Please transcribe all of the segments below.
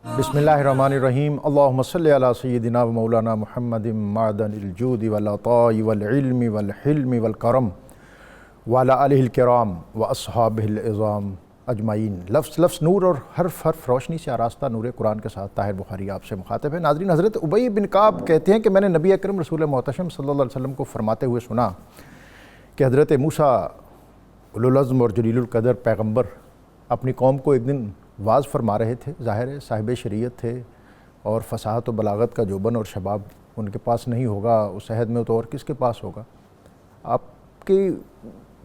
بسم اللہ الرحمن الرحیم اللہم صلی علی سیدنا و مولانا محمد معدن الجود والعطاء والعلم والحلم والکرم وعلی آلہ الکرام واصحابہ العظام اجمعین۔ لفظ نور اور حرف روشنی سے آراستہ نور قرآن کے ساتھ طاہر بخاری آپ سے مخاطب ہے۔ ناظرین، حضرت ابی بن کعب کہتے ہیں کہ میں نے نبی اکرم رسول محتشم صلی اللہ علیہ وسلم کو فرماتے ہوئے سنا کہ حضرت موسیٰ اولوالعزم اور جلیل القدر پیغمبر اپنی قوم کو ایک دن واز فرما رہے تھے۔ ظاہر ہے صاحب شریعت تھے اور فصاحت و بلاغت کا جوبن اور شباب ان کے پاس نہیں ہوگا، اس عہد میں تو اور کس کے پاس ہوگا۔ آپ کے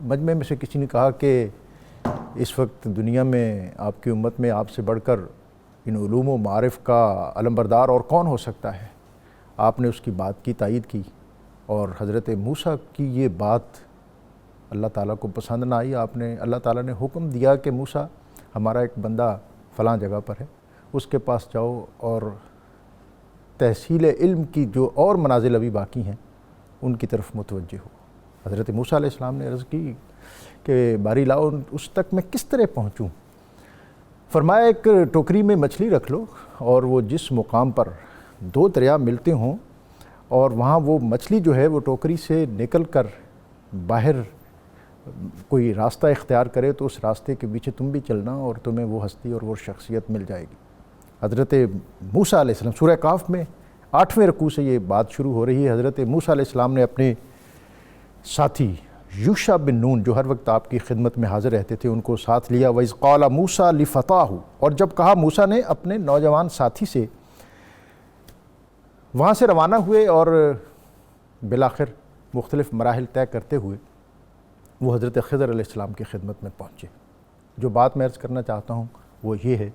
مجمع میں سے کسی نے کہا کہ اس وقت دنیا میں آپ کی امت میں آپ سے بڑھ کر ان علوم و معارف کا علمبردار اور کون ہو سکتا ہے۔ آپ نے اس کی بات کی تائید کی اور حضرت موسیٰ کی یہ بات اللہ تعالیٰ کو پسند نہ آئی۔ اللہ تعالیٰ نے حکم دیا کہ موسیٰ ہمارا ایک بندہ فلاں جگہ پر ہے، اس کے پاس جاؤ اور تحصیل علم کی جو اور منازل ابھی باقی ہیں ان کی طرف متوجہ ہو۔ حضرت موسیٰ علیہ السلام نے عرض کی کہ باری لاؤ، اس تک میں کس طرح پہنچوں؟ فرمایا ایک ٹوکری میں مچھلی رکھ لو اور وہ جس مقام پر دو دریا ملتے ہوں اور وہاں وہ مچھلی جو ہے وہ ٹوکری سے نکل کر باہر کوئی راستہ اختیار کرے تو اس راستے کے پیچھے تم بھی چلنا اور تمہیں وہ ہستی اور وہ شخصیت مل جائے گی۔ حضرت موسیٰ علیہ السلام، سورہ کہف میں 8ویں رکوع سے یہ بات شروع ہو رہی ہے۔ حضرت موسیٰ علیہ السلام نے اپنے ساتھی یوشع بن نون جو ہر وقت آپ کی خدمت میں حاضر رہتے تھے ان کو ساتھ لیا۔ وَإِذْ قَالَ مُوسَىٰ لِفَتَاهُ، اور جب کہا موسیٰ نے اپنے نوجوان ساتھی سے، وہاں سے روانہ ہوئے اور بالآخر مختلف مراحل طے کرتے ہوئے وہ حضرت خضر علیہ السلام کی خدمت میں پہنچے۔ جو بات میں عرض کرنا چاہتا ہوں وہ یہ ہے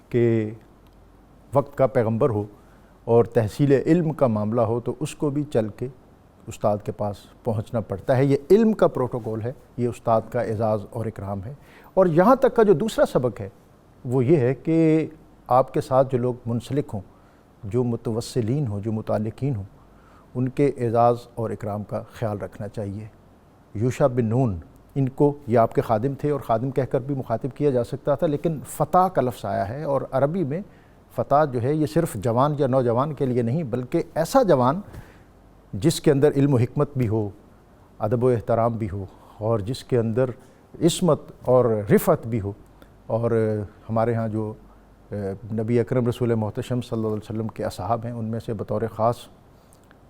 کہ وقت کا پیغمبر ہو اور تحصیل علم کا معاملہ ہو تو اس کو بھی چل کے استاد کے پاس پہنچنا پڑتا ہے۔ یہ علم کا پروٹوکول ہے، یہ استاد کا اعزاز اور اکرام ہے۔ اور یہاں تک کا جو دوسرا سبق ہے وہ یہ ہے کہ آپ کے ساتھ جو لوگ منسلک ہوں، جو متوسلین ہوں، جو متعلقین ہوں، ان کے اعزاز اور اکرام کا خیال رکھنا چاہیے۔ یوشع بن نون، ان کو یہ آپ کے خادم تھے اور خادم کہہ کر بھی مخاطب کیا جا سکتا تھا، لیکن فتح کا لفظ آیا ہے اور عربی میں فتح جو ہے یہ صرف جوان یا نوجوان کے لیے نہیں بلکہ ایسا جوان جس کے اندر علم و حکمت بھی ہو، ادب و احترام بھی ہو اور جس کے اندر عصمت اور رفعت بھی ہو۔ اور ہمارے ہاں جو نبی اکرم رسول محتشم صلی اللہ علیہ وسلم کے اصحاب ہیں ان میں سے بطور خاص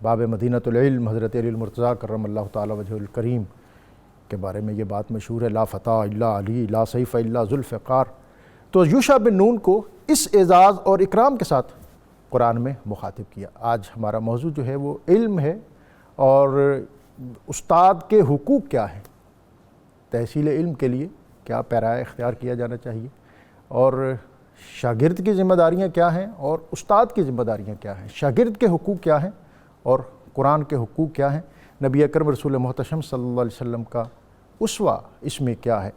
باب مدینۃ العلم حضرت علی المرتضیٰ کرم اللہ تعالیٰ وجہ الکریم کے بارے میں یہ بات مشہور ہے، لا فتح الا علی لا سیف الا ذوالفقار۔ تو یوشع بن نون کو اس اعزاز اور اکرام کے ساتھ قرآن میں مخاطب کیا۔ آج ہمارا موضوع جو ہے وہ علم ہے اور استاد کے حقوق کیا ہیں، تحصیل علم کے لیے کیا پیرایہ اختیار کیا جانا چاہیے اور شاگرد کی ذمہ داریاں کیا ہیں اور استاد کی ذمہ داریاں کیا ہیں، شاگرد کے حقوق کیا ہیں اور قرآن کے حقوق کیا ہیں، نبی اکرم رسول محتشم صلی اللہ علیہ وسلم کا اسوہ اس میں کیا ہے۔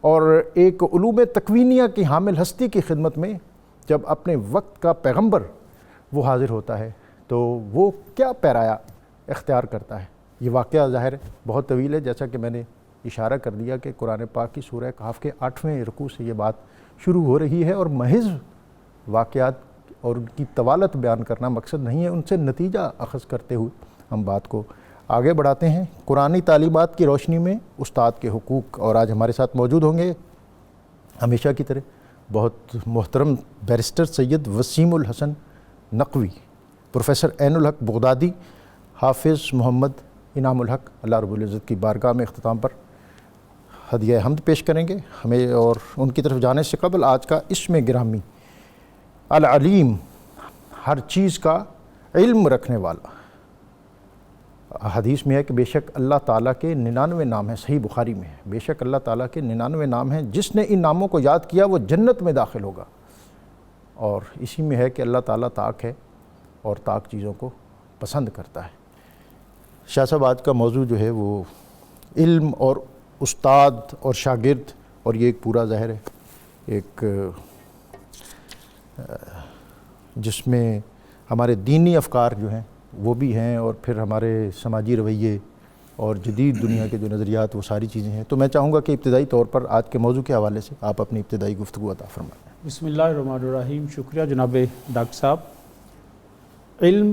اور ایک علوم تکوینیہ کی حامل ہستی کی خدمت میں جب اپنے وقت کا پیغمبر وہ حاضر ہوتا ہے تو وہ کیا پیرایہ اختیار کرتا ہے۔ یہ واقعہ ظاہر ہے بہت طویل ہے، جیسا کہ میں نے اشارہ کر دیا کہ قرآن پاک کی سورہ کہف کے 8ویں رکوع سے یہ بات شروع ہو رہی ہے اور محض واقعات اور ان کی طوالت بیان کرنا مقصد نہیں ہے، ان سے نتیجہ اخذ کرتے ہوئے ہم بات کو آگے بڑھاتے ہیں قرآنی تعلیمات کی روشنی میں استاد کے حقوق۔ اور آج ہمارے ساتھ موجود ہوں گے ہمیشہ کی طرح بہت محترم بیرسٹر سید وسیم الحسن نقوی، پروفیسر عین الحق بغدادی، حافظ محمد انعام الحق۔ اللہ رب العزت کی بارگاہ میں اختتام پر ہدیہ حمد پیش کریں گے ہمیں، اور ان کی طرف جانے سے قبل آج کا اسم گرامی العلیم، ہر چیز کا علم رکھنے والا۔ حدیث میں ہے کہ بے شک اللہ تعالیٰ کے 99 نام ہیں، صحیح بخاری میں ہے، بے شک اللہ تعالیٰ کے 99 نام ہیں، جس نے ان ناموں کو یاد کیا وہ جنت میں داخل ہوگا۔ اور اسی میں ہے کہ اللہ تعالیٰ طاق ہے اور طاق چیزوں کو پسند کرتا ہے۔ شاہ صاحب آج کا موضوع جو ہے وہ علم اور استاد اور شاگرد، اور یہ ایک پورا ظاہر ہے ایک جس میں ہمارے دینی افکار جو ہیں وہ بھی ہیں اور پھر ہمارے سماجی رویے اور جدید دنیا کے جو نظریات وہ ساری چیزیں ہیں۔ تو میں چاہوں گا کہ ابتدائی طور پر آج کے موضوع کے حوالے سے آپ اپنی ابتدائی گفتگو عطا فرمائیں۔ بسم اللہ الرحمن الرحیم. شکریہ جناب ڈاکٹر صاحب. علم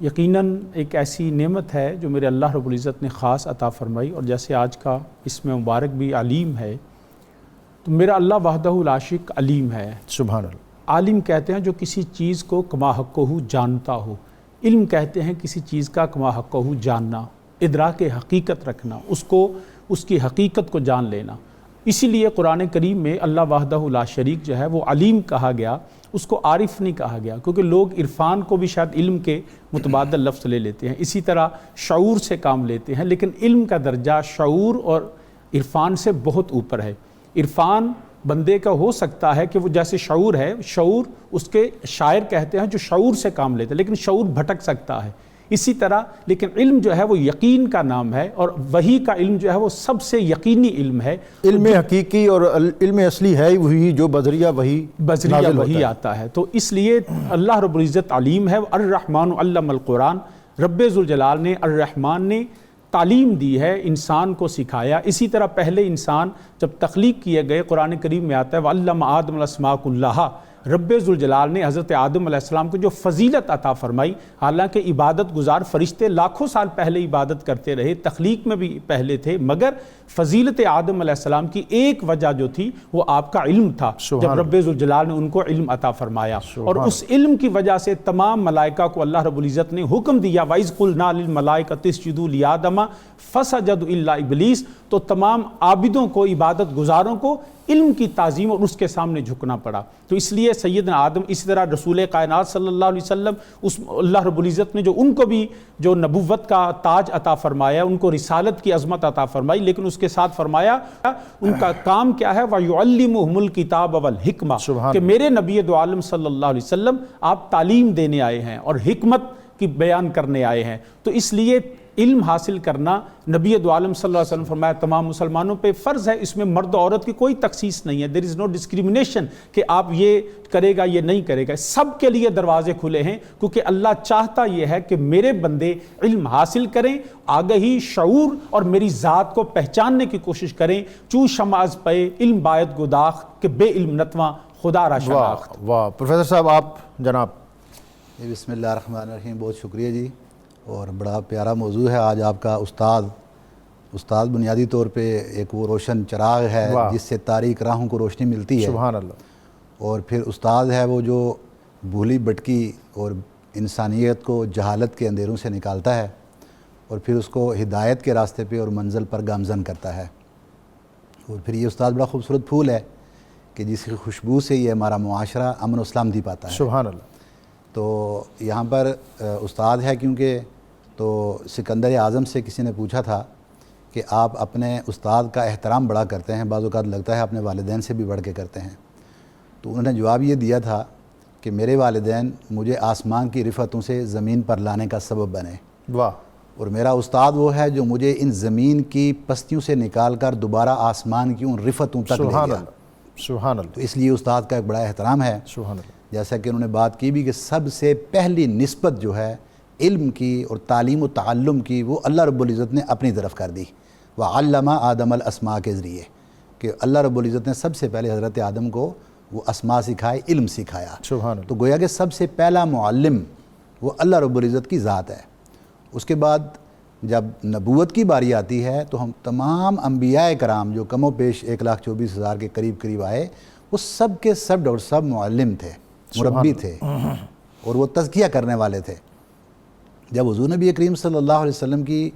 یقیناً ایک ایسی نعمت ہے جو میرے اللہ رب العزت نے خاص عطا فرمائی، اور جیسے آج کا اس میں مبارک بھی علیم ہے، تو میرا اللہ وحدہ لا شریک علیم ہے. سبحان اللہ. عالم کہتے ہیں جو کسی چیز کو کما حقہ جانتا ہو. علم کہتے ہیں کسی چیز کا کما حقہ جاننا، ادراک حقیقت رکھنا، اس کی حقیقت کو جان لینا. اسی لیے قرآن کریم میں اللہ وحدہ لا شریک جو ہے وہ علیم کہا گیا، اس کو عارف نہیں کہا گیا، کیونکہ لوگ عرفان کو بھی شاید علم کے متبادل لفظ لے لیتے ہیں. اسی طرح شعور سے کام لیتے ہیں، لیکن علم کا درجہ شعور اور عرفان سے بہت اوپر ہے. عرفان بندے کا ہو سکتا ہے کہ وہ جیسے شعور ہے، شعور اس کے شاعر کہتے ہیں جو شعور سے کام لیتے ہیں، لیکن شعور بھٹک سکتا ہے. اسی طرح لیکن علم جو ہے وہ یقین کا نام ہے، اور وحی کا علم جو ہے وہ سب سے یقینی علم ہے. علم حقیقی اور علم اصلی ہے وہی جو بذریعہ وحی آتا ہے. تو اس لیے اللہ رب العزت علیم ہے. الرحمن علم القرآن، رب ذوالجلال نے الرحمن نے تعلیم دی ہے، انسان کو سکھایا. اسی طرح پہلے انسان جب تخلیق کیے گئے، قرآن کریم میں آتا ہے وَعَلَّمَ آدَمَ الْأَسْمَاءَ كُلَّهَا. رب ذوالجلال نے حضرت آدم علیہ السلام کو جو فضیلت عطا فرمائی، حالانکہ عبادت گزار فرشتے لاکھوں سال پہلے عبادت کرتے رہے، تخلیق میں بھی پہلے تھے، مگر فضیلت آدم علیہ السلام کی ایک وجہ جو تھی وہ آپ کا علم تھا. جب رب ذوالجلال نے ان کو علم عطا فرمایا، اور اس علم کی وجہ سے تمام ملائکہ کو اللہ رب العزت نے حکم دیا وَإِذْ قُلْنَا لِلْمَلَائِكَةِ اسْجُدُوا لِآدَمَ فَسَجَدُوا إِلَّا إِبْلِيسَ. تو تمام عابدوں کو، عبادت گزاروں کو علم کی تعظیم اور اس کے سامنے جھکنا پڑا. تو اس لیے سیدنا آدم، اسی طرح رسول کائنات صلی اللہ علیہ وسلم، اس اللہ رب العزت نے جو ان کو بھی جو نبوت کا تاج عطا فرمایا، ان کو رسالت کی عظمت عطا فرمائی، لیکن اس کے ساتھ فرمایا ان کا کام کیا ہے وَيُعَلِّمُهُمُ الْكِتَابَ وَالْحِكْمَةَ، کہ میرے نبی دو عالم صلی اللہ علیہ وسلم آپ تعلیم دینے آئے ہیں اور حکمت کی بیان کرنے آئے ہیں. تو اس لیے علم حاصل کرنا نبی دو عالم صلی اللہ علیہ وسلم فرمایا تمام مسلمانوں پہ فرض ہے. اس میں مرد و عورت کی کوئی تخصیص نہیں ہے. there is no discrimination کہ آپ یہ کرے گا یہ نہیں کرے گا. سب کے لیے دروازے کھلے ہیں، کیونکہ اللہ چاہتا یہ ہے کہ میرے بندے علم حاصل کریں، آگہی، شعور اور میری ذات کو پہچاننے کی کوشش کریں. چوں شماز پے علم باید گداخ کہ بے علم نتواں خدا را شناخت. واہ پروفیسر صاحب، آپ جناب. بسم اللہ الرحمن الرحیم. بہت شکریہ جی، اور بڑا پیارا موضوع ہے آج آپ کا. استاد بنیادی طور پہ ایک وہ روشن چراغ ہے جس سے تاریک راہوں کو روشنی ملتی ہے. سبحان اللہ. اور پھر استاد ہے وہ جو بھولی بٹکی اور انسانیت کو جہالت کے اندھیروں سے نکالتا ہے، اور پھر اس کو ہدایت کے راستے پہ اور منزل پر گامزن کرتا ہے. اور پھر یہ استاد بڑا خوبصورت پھول ہے کہ جس کی خوشبو سے یہ ہمارا معاشرہ امن و سلامتی پاتا ہے. سبحان اللہ. تو یہاں پر استاد ہے کیونکہ تو سکندر اعظم سے کسی نے پوچھا تھا کہ آپ اپنے استاد کا احترام بڑا کرتے ہیں، بعض اوقات لگتا ہے اپنے والدین سے بھی بڑھ کے کرتے ہیں. تو انہوں نے جواب یہ دیا تھا کہ میرے والدین مجھے آسمان کی رفتوں سے زمین پر لانے کا سبب بنے. واہ. اور میرا استاد وہ ہے جو مجھے ان زمین کی پستیوں سے نکال کر دوبارہ آسمان کی ان رفتوں تک لے گیا. سبحان اللہ. تو اس لیے استاد کا ایک بڑا احترام ہے. سبحان اللہ. جیسا کہ انہوں نے بات کی بھی کہ سب سے پہلی نسبت جو ہے علم کی اور تعلیم و تعلم کی وہ اللہ رب العزت نے اپنی طرف کر دی. وَعَلَّمَ آدَمَ الْأَسْمَاءَ کے ذریعے کہ اللہ رب العزت نے سب سے پہلے حضرت آدم کو وہ اسماء سکھائے، علم سکھایا. سبحان اللہ. تو گویا کہ سب سے پہلا معلم وہ اللہ رب العزت کی ذات ہے. اس کے بعد جب نبوت کی باری آتی ہے تو ہم تمام انبیاء کرام جو کم و بیش 1,24,000 کے قریب آئے، وہ سب کے سب ڈاکٹر صاحب معلم تھے، مربی تھے، اور وہ تزکیہ کرنے والے تھے. جب حضور نبی کریم صلی اللہ علیہ وسلم کی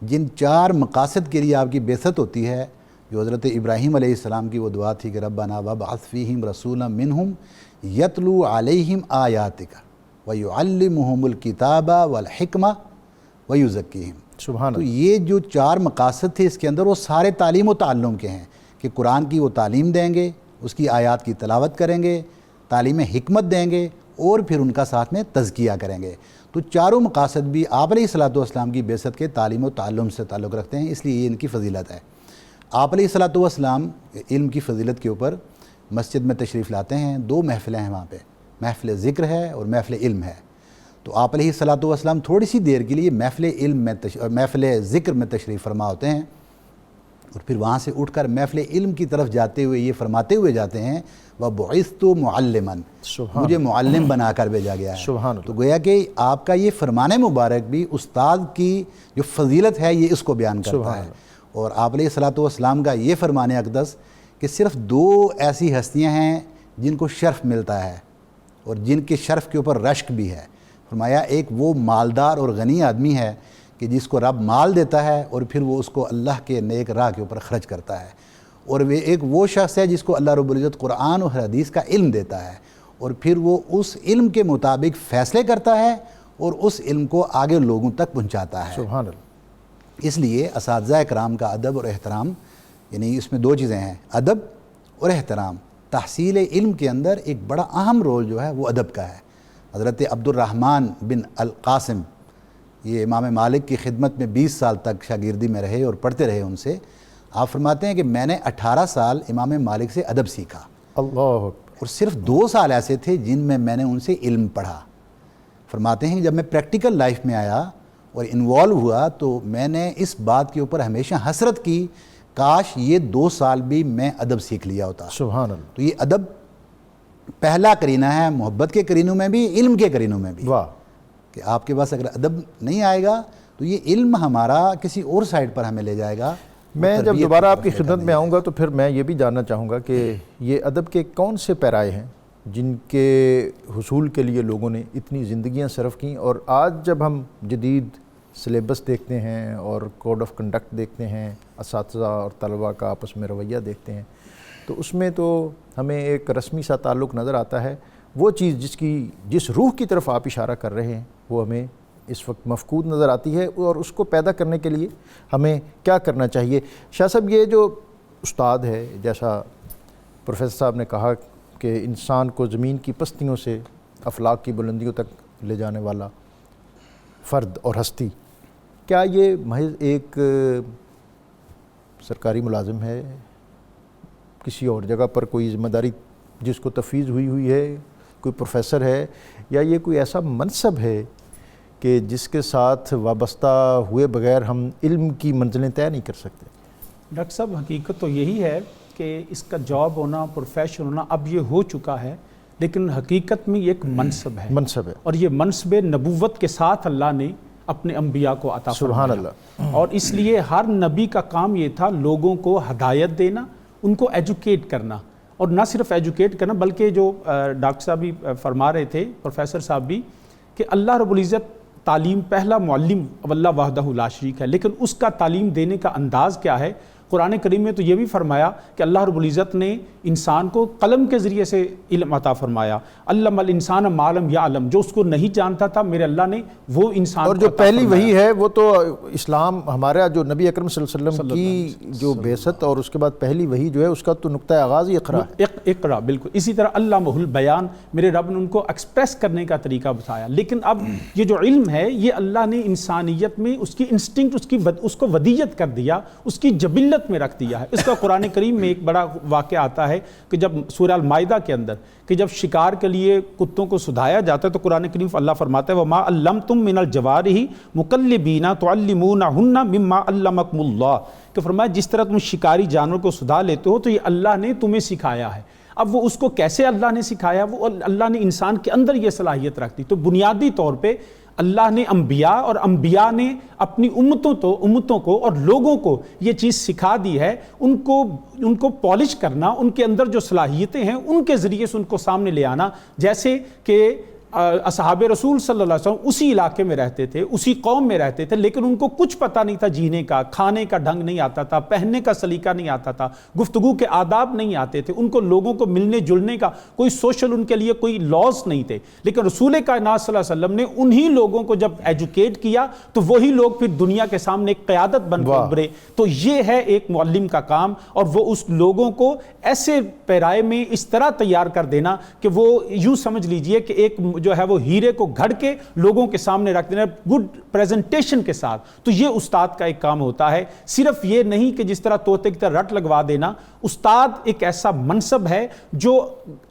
جن 4 مقاصد کے لیے آپ کی بعثت ہوتی ہے، جو حضرت ابراہیم علیہ السلام کی وہ دعا تھی کہ ربنا وابعث فیہم رسولا منہم یتلو علیہم آیاتک ویعلمہم الکتاب والحکمہ ویزکیہم. سبحان تو اللہ. یہ جو 4 مقاصد تھے اس کے اندر وہ سارے تعلیم و تعلم کے ہیں کہ قرآن کی وہ تعلیم دیں گے، اس کی آیات کی تلاوت کریں گے، تعلیم حکمت دیں گے، اور پھر ان کا ساتھ میں تزکیہ کریں گے. تو چاروں مقاصد بھی آپ علیہ الصلوۃ والسلام کی بعثت کے تعلیم و تعلم سے تعلق رکھتے ہیں، اس لیے یہ ان کی فضیلت ہے. آپ علیہ الصلوۃ والسلام علم کی فضیلت کے اوپر مسجد میں تشریف لاتے ہیں. 2 محفلیں ہیں وہاں پہ، محفل ذکر ہے اور محفل علم ہے. تو آپ علیہ الصلوۃ والسلام تھوڑی سی دیر کے لیے محفل ذکر میں تشریف فرما ہوتے ہیں. اور پھر وہاں سے اٹھ کر محفل علم کی طرف جاتے ہوئے یہ فرماتے ہوئے جاتے ہیں وَبُعِثْتُ مُعَلِّمًا، مجھے معلم بنا کر بھیجا گیا ہے۔ سبحان اللہ۔ تو گویا کہ آپ کا یہ فرمان مبارک بھی استاد کی جو فضیلت ہے یہ اس کو بیان کرتا ہے۔ اور آپ علیہ الصلوۃ والسلام کا یہ فرمان اقدس کہ صرف 2 ایسی ہستیاں ہیں جن کو شرف ملتا ہے اور جن کے شرف کے اوپر رشک بھی ہے۔ فرمایا ایک وہ مالدار اور غنی آدمی ہے کہ جس کو رب مال دیتا ہے اور پھر وہ اس کو اللہ کے نیک راہ کے اوپر خرچ کرتا ہے، اور ایک وہ شخص ہے جس کو اللہ رب العزت قرآن اور حدیث کا علم دیتا ہے اور پھر وہ اس علم کے مطابق فیصلے کرتا ہے اور اس علم کو آگے لوگوں تک پہنچاتا ہے۔ سبحان اللہ۔ اس لیے اساتذہ کرام کا ادب اور احترام، یعنی اس میں 2 چیزیں ہیں، ادب اور احترام۔ تحصیل علم کے اندر ایک بڑا اہم رول جو ہے وہ ادب کا ہے۔ حضرت عبد الرحمن بن القاسم یہ امام مالک کی خدمت میں 20 سال تک شاگردی میں رہے اور پڑھتے رہے ان سے۔ آپ فرماتے ہیں کہ میں نے 18 سال امام مالک سے ادب سیکھا، اللہ اکبر۔ اور صرف 2 سال ایسے تھے جن میں نے ان سے علم پڑھا۔ فرماتے ہیں کہ جب میں پریکٹیکل لائف میں آیا اور انوالو ہوا تو میں نے اس بات کے اوپر ہمیشہ حسرت کی کاش یہ 2 سال بھی میں ادب سیکھ لیا ہوتا۔ سبحان اللہ۔ تو یہ ادب پہلا کرینہ ہے محبت کے کرینوں میں بھی، علم کے کرینوں میں بھی، واہ۔ کہ آپ کے پاس اگر ادب نہیں آئے گا تو یہ علم ہمارا کسی اور سائڈ پر ہمیں لے جائے گا۔ میں جب دوبارہ آپ کی خدمت میں آؤں گا تو پھر میں یہ بھی جاننا چاہوں گا کہ یہ ادب کے کون سے پیرائے ہیں جن کے حصول کے لیے لوگوں نے اتنی زندگیاں صرف کیں، اور آج جب ہم جدید سلیبس دیکھتے ہیں اور کوڈ آف کنڈکٹ دیکھتے ہیں، اساتذہ اور طلباء کا آپس میں رویہ دیکھتے ہیں، تو اس میں تو ہمیں ایک رسمی سا تعلق نظر آتا ہے۔ وہ چیز جس روح کی طرف آپ اشارہ کر رہے ہیں وہ ہمیں اس وقت مفقود نظر آتی ہے، اور اس کو پیدا کرنے کے لیے ہمیں کیا کرنا چاہیے؟ شاہ صاحب، یہ جو استاد ہے، جیسا پروفیسر صاحب نے کہا کہ انسان کو زمین کی پستیوں سے افلاک کی بلندیوں تک لے جانے والا فرد اور ہستی، کیا یہ محض ایک سرکاری ملازم ہے، کسی اور جگہ پر کوئی ذمہ داری جس کو تفویض ہوئی ہے، کوئی پروفیسر ہے، یا یہ کوئی ایسا منصب ہے کہ جس کے ساتھ وابستہ ہوئے بغیر ہم علم کی منزلیں طے نہیں کر سکتے؟ ڈاکٹر صاحب، حقیقت تو یہی ہے کہ اس کا جاب ہونا، پروفیشن ہونا اب یہ ہو چکا ہے، لیکن حقیقت میں یہ ایک منصب ہے، اور یہ منصب نبوت کے ساتھ اللہ نے اپنے انبیاء کو عطا فرمایا۔ سبحان اللہ۔ اور اس لیے ہر نبی کا کام یہ تھا لوگوں کو ہدایت دینا، ان کو ایجوکیٹ کرنا، اور نہ صرف ایجوکیٹ کرنا بلکہ جو ڈاکٹر صاحب بھی فرما رہے تھے، پروفیسر صاحب بھی، کہ اللہ رب العزت تعلیم پہلا معلم اللہ وحدہ لا شریک ہے، لیکن اس کا تعلیم دینے کا انداز کیا ہے؟ قرآن کریم میں تو یہ بھی فرمایا کہ اللہ رب العزت نے انسان کو قلم کے ذریعے سے علم عطا فرمایا، علم الانسان ما لم یعلم، جو اس کو نہیں جانتا تھا میرے اللہ نے وہ انسان اور جو پہلی وحی ہے وہ تو اسلام، ہمارا جو نبی اکرم صلی اللہ علیہ وسلم کی جو بعثت اور اس کے بعد پہلی وحی جو ہے اس کا تو نقطہ آغاز ہی اقرا ہے۔ اقرا، بالکل اسی طرح علمہ البیان، میرے رب نے ان کو ایکسپریس کرنے کا طریقہ بتایا۔ لیکن اب یہ جو علم ہے یہ اللہ نے انسانیت میں اس کی انسٹنکٹ، اس کو ودیت کر دیا، اس کی جبلت میں رکھ دیا ہے۔ اس کا قرآن کریم میں ایک بڑا واقعہ آتا ہے کہ جب سورہ المائدہ کے اندر کہ جب شکار کے لیے کتوں کو سدھایا جاتا ہے تو قرآن کریم اللہ فرماتا ہے وَمَا عَلَّمْتُم مِّنَ الْجَوَارِحِ مُقَلِّبِينَ تُعَلِّمُونَهُنَّ مِمَّا عَلَّمَكُمُ اللَّهُ، کہ فرمایا جس طرح تم شکاری جانور کو سدھا لیتے ہو تو یہ اللہ نے تمہیں سکھایا ہے۔ اب وہ اس کو کیسے اللہ نے سکھایا؟ وہ اللہ نے انسان کے اندر یہ صلاحیت رکھ دی۔ تو بنیادی طور پہ اللہ نے انبیاء اور انبیاء نے اپنی امتوں کو اور لوگوں کو یہ چیز سکھا دی ہے، ان کو پالش کرنا، ان کے اندر جو صلاحیتیں ہیں ان کے ذریعے سے ان کو سامنے لے آنا۔ جیسے کہ اصحاب رسول صلی اللہ علیہ وسلم اسی علاقے میں رہتے تھے، اسی قوم میں رہتے تھے، لیکن ان کو کچھ پتہ نہیں تھا، جینے کا، کھانے کا ڈھنگ نہیں آتا تھا، پہننے کا سلیقہ نہیں آتا تھا، گفتگو کے آداب نہیں آتے تھے، ان کو لوگوں کو ملنے جلنے کا کوئی سوشل ان کے لیے کوئی لاز نہیں تھے۔ لیکن رسول کائنات صلی اللہ علیہ وسلم نے انہی لوگوں کو جب ایجوکیٹ کیا تو وہی لوگ پھر دنیا کے سامنے ایک قیادت بن کے ابھرے۔ تو یہ ہے ایک معلم کا کام، اور وہ اس لوگوں کو ایسے پیرائے میں اس طرح تیار کر دینا کہ وہ یوں سمجھ لیجئے کہ ایک جو ہے وہ ہیرے کو گھڑ کے لوگوں کے سامنے رکھ دینا گڈ پریزنٹیشن کے ساتھ. تو یہ استاد کا ایک کام ہوتا ہے. صرف یہ نہیں کہ جس طرح طوطے کی طرح رٹ لگوا دینا. استاد ایک ایسا منصب ہے جو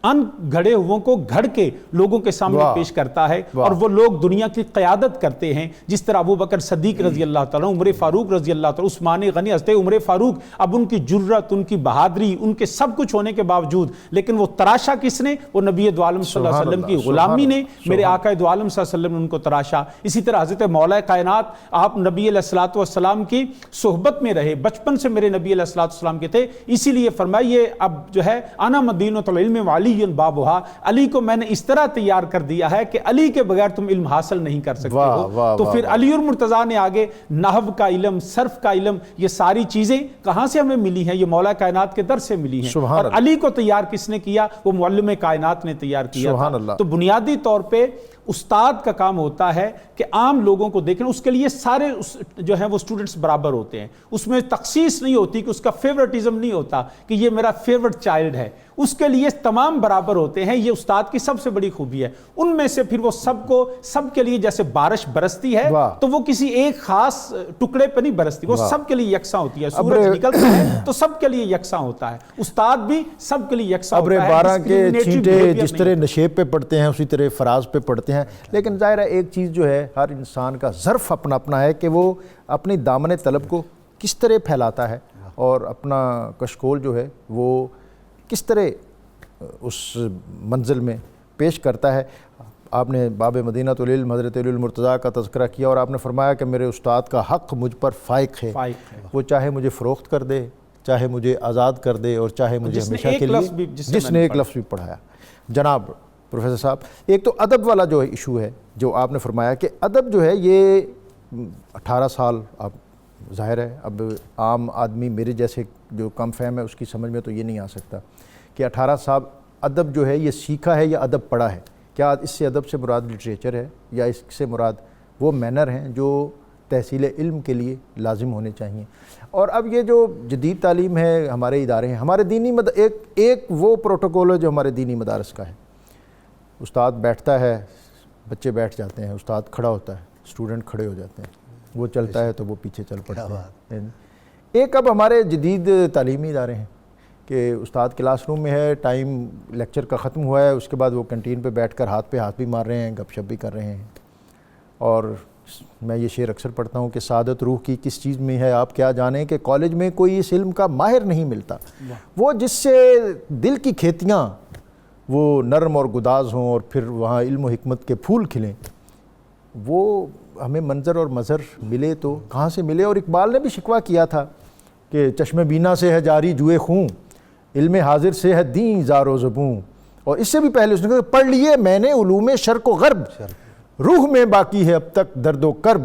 ان گھڑے ہوئوں کو گھڑ کے لوگوں کے سامنے پیش کرتا ہے, اور وہ لوگ دنیا کی قیادت کرتے ہیں. جس طرح ابو بکر صدیق رضی اللہ تعالیٰ, عمر فاروق رضی اللہ تعالیٰ, عثمان غنی, حضرت عمر فاروق, اب ان کی جرت, ان کی بہادری, ان کے سب کچھ ہونے کے باوجود لیکن وہ تراشا کس نے؟ وہ نبی دو عالم صلی اللہ علیہ وسلم کی غلامی نے. میرے آقا دو عالم صلی اللہ علیہ وسلم نے ان کو تراشا. اسی طرح حضرت مولا کائنات آپ نبی علیہ الصلوۃ والسلام کی صحبت میں رہے, بچپن سے میرے نبی علیہ الصلوۃ والسلام کے تھے, اسی لیے فرمائیے اب جو ہے انا مدینۃ العلم وعلی بابھا, علی کو میں نے اس طرح تیار کر دیا ہے کہ علی کے بغیر تم علم حاصل نہیں کر سکتے ہو. تو پھر علی اور مرتضیٰ نے آگے نحو کا علم, صرف کا علم, یہ ساری چیزیں کہاں سے ہمیں ملی ہیں؟ یہ مولا کائنات کے در سے ملی ہیں. اور علی کو تیار کس نے کیا؟ وہ معلم کائنات نے تیار کیا تھا. تو بنیادی طور پہ استاد کا کام ہوتا ہے کہ عام لوگوں کو دیکھیں. اس کے لیے سارے جو ہیں وہ اسٹوڈنٹس برابر ہوتے ہیں. اس میں تخصیص نہیں ہوتی کہ اس کا فیورٹزم نہیں ہوتا کہ یہ میرا فیورٹ چائلڈ ہے. اس کے لیے تمام برابر ہوتے ہیں. یہ استاد کی سب سے بڑی خوبی ہے. ان میں سے پھر وہ سب کے لیے جیسے بارش برستی ہے تو وہ کسی ایک خاص ٹکڑے پہ نہیں برستی, وہ سب کے لیے یکساں ہوتی ہے. سورج نکلتا ہے تو سب کے لیے یکساں ہوتا ہے. استاد بھی سب کے لیے یکساں ہوتا ہے. بارہ کے چھینٹے جس طرح نشیب پہ پڑھتے ہیں اسی طرح فراز پہ پڑھتے ہیں. لیکن ظاہر ہے ایک چیز جو ہے ہر انسان کا ظرف اپنا اپنا ہے کہ وہ اپنی دامن طلب کو کس طرح پھیلاتا ہے اور اپنا کشکول جو ہے وہ کس طرح اس منزل میں پیش کرتا ہے. آپ نے باب مدینۃ العلم حضرت علی المرتضیٰ کا تذکرہ کیا اور آپ نے فرمایا کہ میرے استاد کا حق مجھ پر فائق ہے. وہ چاہے مجھے فروخت کر دے, چاہے مجھے آزاد کر دے, اور چاہے مجھے ہمیشہ کے لیے, جس نے ایک لفظ بھی پڑھایا. جناب پروفیسر صاحب, ایک تو ادب والا جو ایشو ہے جو آپ نے فرمایا کہ ادب جو ہے یہ 18 سال, آپ ظاہر ہے اب عام آدمی میرے جیسے جو کم فہم ہے اس کی سمجھ میں تو یہ نہیں آ سکتا کہ 18 سال ادب جو ہے یہ سیکھا ہے یا ادب پڑھا ہے. کیا اس سے ادب سے مراد لٹریچر ہے یا اس سے مراد وہ مینر ہیں جو تحصیل علم کے لیے لازم ہونے چاہیے؟ اور اب یہ جو جدید تعلیم ہے, ہمارے ادارے ہیں, ہمارے دینی ایک وہ پروٹوکول ہے جو ہمارے دینی مدارس کا ہے. استاد بیٹھتا ہے, بچے بیٹھ جاتے ہیں, استاد کھڑا ہوتا ہے, اسٹوڈنٹ کھڑے ہو جاتے ہیں, وہ چلتا ہے تو وہ پیچھے چل پڑتا ہے. ایک اب ہمارے جدید تعلیمی ادارے ہیں کہ استاد کلاس روم میں ہے, ٹائم لیکچر کا ختم ہوا ہے, اس کے بعد وہ کنٹین پہ بیٹھ کر ہاتھ بھی مار رہے ہیں, گپ شپ بھی کر رہے ہیں. اور میں یہ شعر اکثر پڑھتا ہوں کہ سعادت روح کی کس چیز میں ہے آپ کیا جانیں, کہ کالج میں کوئی اس علم کا ماہر نہیں ملتا, وہ جس سے دل کی کھیتیاں وہ نرم اور گداز ہوں اور پھر وہاں علم و حکمت کے پھول کھلیں. وہ ہمیں منظر اور مظہر ملے تو کہاں سے ملے؟ اور اقبال نے بھی شکوہ کیا تھا کہ چشم بینا سے ہے جاری جوئے خون, علم حاضر سے ہے دین زار و زبوں. اور اس سے بھی پہلے اس نے کہا پڑھ لیے میں نے علوم شرق و غرب, روح میں باقی ہے اب تک درد و کرب.